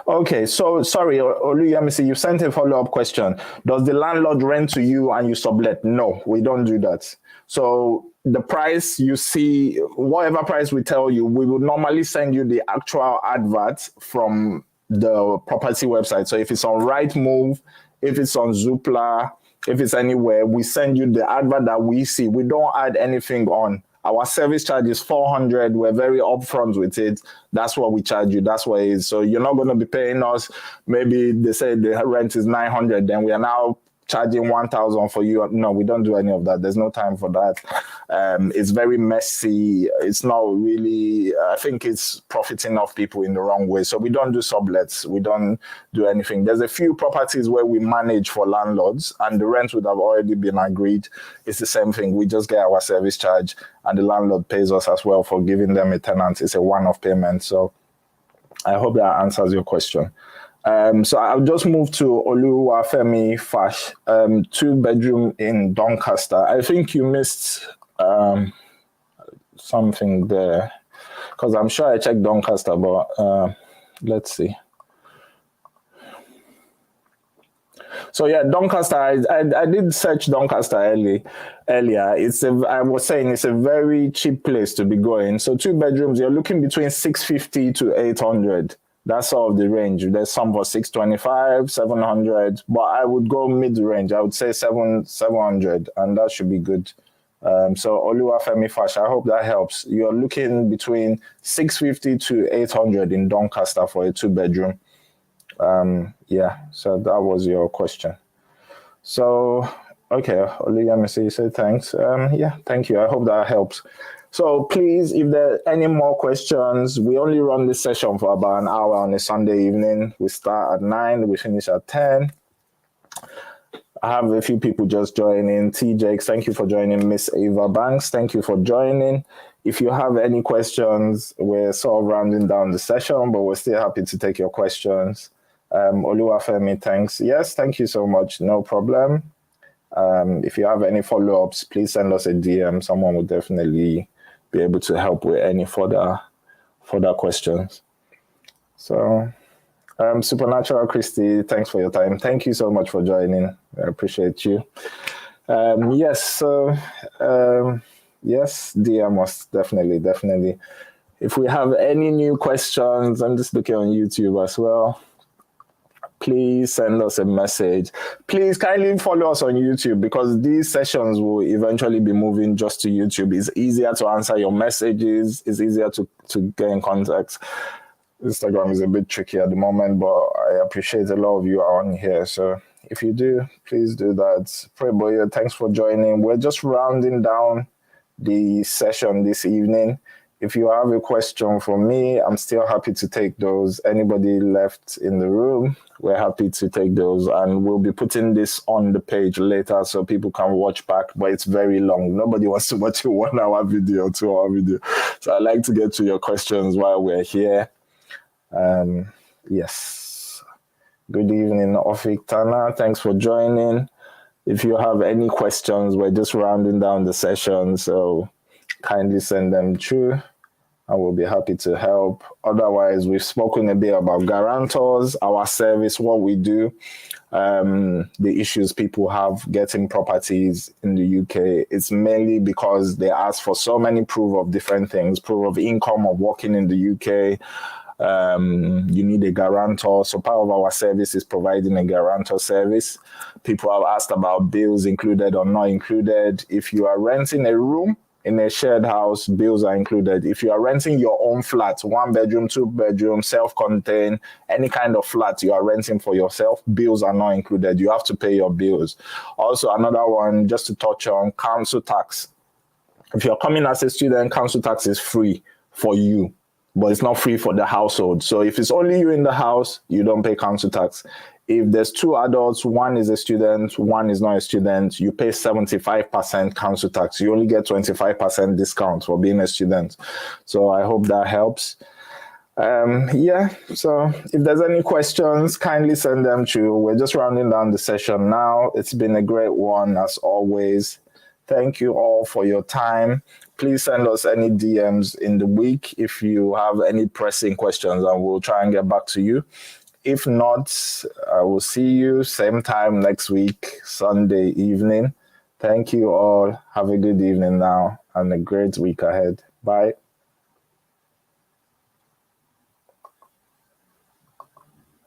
Okay, so sorry, Oluyemisi, you sent a follow-up question. Does the landlord rent to you and you sublet? No, we don't do that. So the price you see, whatever price we tell you, we will normally send you the actual advert from the property website. So if it's on Rightmove, if it's on Zoopla, if it's anywhere, we send you the advert that we see. We don't add anything on. Our service charge is 400. We're very upfront with it. That's what we charge you. That's what it is. So you're not going to be paying us. Maybe they say the rent is 900. Then we are now charging 1,000 for you. No, we don't do any of that. There's no time for that. It's very messy. It's not really, I think it's profiting off people in the wrong way. So we don't do sublets. We don't do anything. There's a few properties where we manage for landlords and the rent would have already been agreed. It's the same thing. We just get our service charge and the landlord pays us as well for giving them a tenant. It's a one-off payment. So I hope that answers your question. So I'll just move to Oluwafemi Fash, 2-bedroom in Doncaster. I think you missed something there, because I'm sure I checked Doncaster, but let's see. So yeah, Doncaster, I did search Doncaster earlier. I was saying it's a very cheap place to be going. So 2 bedrooms, you're looking between 650 to 800. That's all of the range. There's some for 625, 700, but I would go mid-range. I would say 700, and that should be good. So Oluwafemi Fash, I hope that helps. You're looking between 650 to 800 in Doncaster for a 2-bedroom. So that was your question. So, okay, Oluwafemi, you said thanks. Thank you. I hope that helps. So please, if there are any more questions, we only run this session for about an hour on a Sunday evening. We start at 9, we finish at 10. I have a few people just joining. TJ, thank you for joining. Miss Ava Banks, thank you for joining. If you have any questions, we're sort of rounding down the session, but we're still happy to take your questions. Oluwafemi, thanks. Yes, thank you so much. No problem. If you have any follow-ups, please send us a DM. Someone will definitely be able to help with any further questions. So, Supernatural Christy, thanks for your time. Thank you so much for joining. I appreciate you. Yes, DM us, definitely. If we have any new questions, I'm just looking on YouTube as well. Please send us a message. Please kindly follow us on YouTube, because these sessions will eventually be moving just to YouTube. It's easier to answer your messages. It's easier to get in contact. Instagram is a bit tricky at the moment, but I appreciate a lot of you are on here. So if you do, please do that. Pray Boya, thanks for joining. We're just rounding down the session this evening. If you have a question for me, I'm still happy to take those. Anybody left in the room, we're happy to take those. And we'll be putting this on the page later so people can watch back, but it's very long. Nobody wants to watch a 1 hour video, 2 hour video. So I'd like to get to your questions while we're here. Yes. Good evening, Ofik Tana. Thanks for joining. If you have any questions, we're just rounding down the session, so kindly send them through and we'll be happy to help. Otherwise, we've spoken a bit about guarantors, our service, what we do, the issues people have getting properties in the UK. It's mainly because they ask for so many proof of different things, proof of income of working in the UK. You need a guarantor. So part of our service is providing a guarantor service. People have asked about bills included or not included. If you are renting a room in a shared house, bills are included. If you are renting your own flat, 1 bedroom, 2 bedroom, self-contained, any kind of flat you are renting for yourself, bills are not included. You have to pay your bills. Also, another one, just to touch on, council tax. If you're coming as a student, council tax is free for you, but it's not free for the household. So if it's only you in the house, you don't pay council tax. If there's 2 adults, 1 is a student, 1 is not a student, you pay 75% council tax. You only get 25% discount for being a student. So I hope that helps. So if there's any questions, kindly send them through. We're just rounding down the session now. It's been a great one as always. Thank you all for your time. Please send us any DMs in the week if you have any pressing questions, and we'll try and get back to you. If not, I will see you same time next week, Sunday evening. Thank you all. Have a good evening now and a great week ahead. Bye.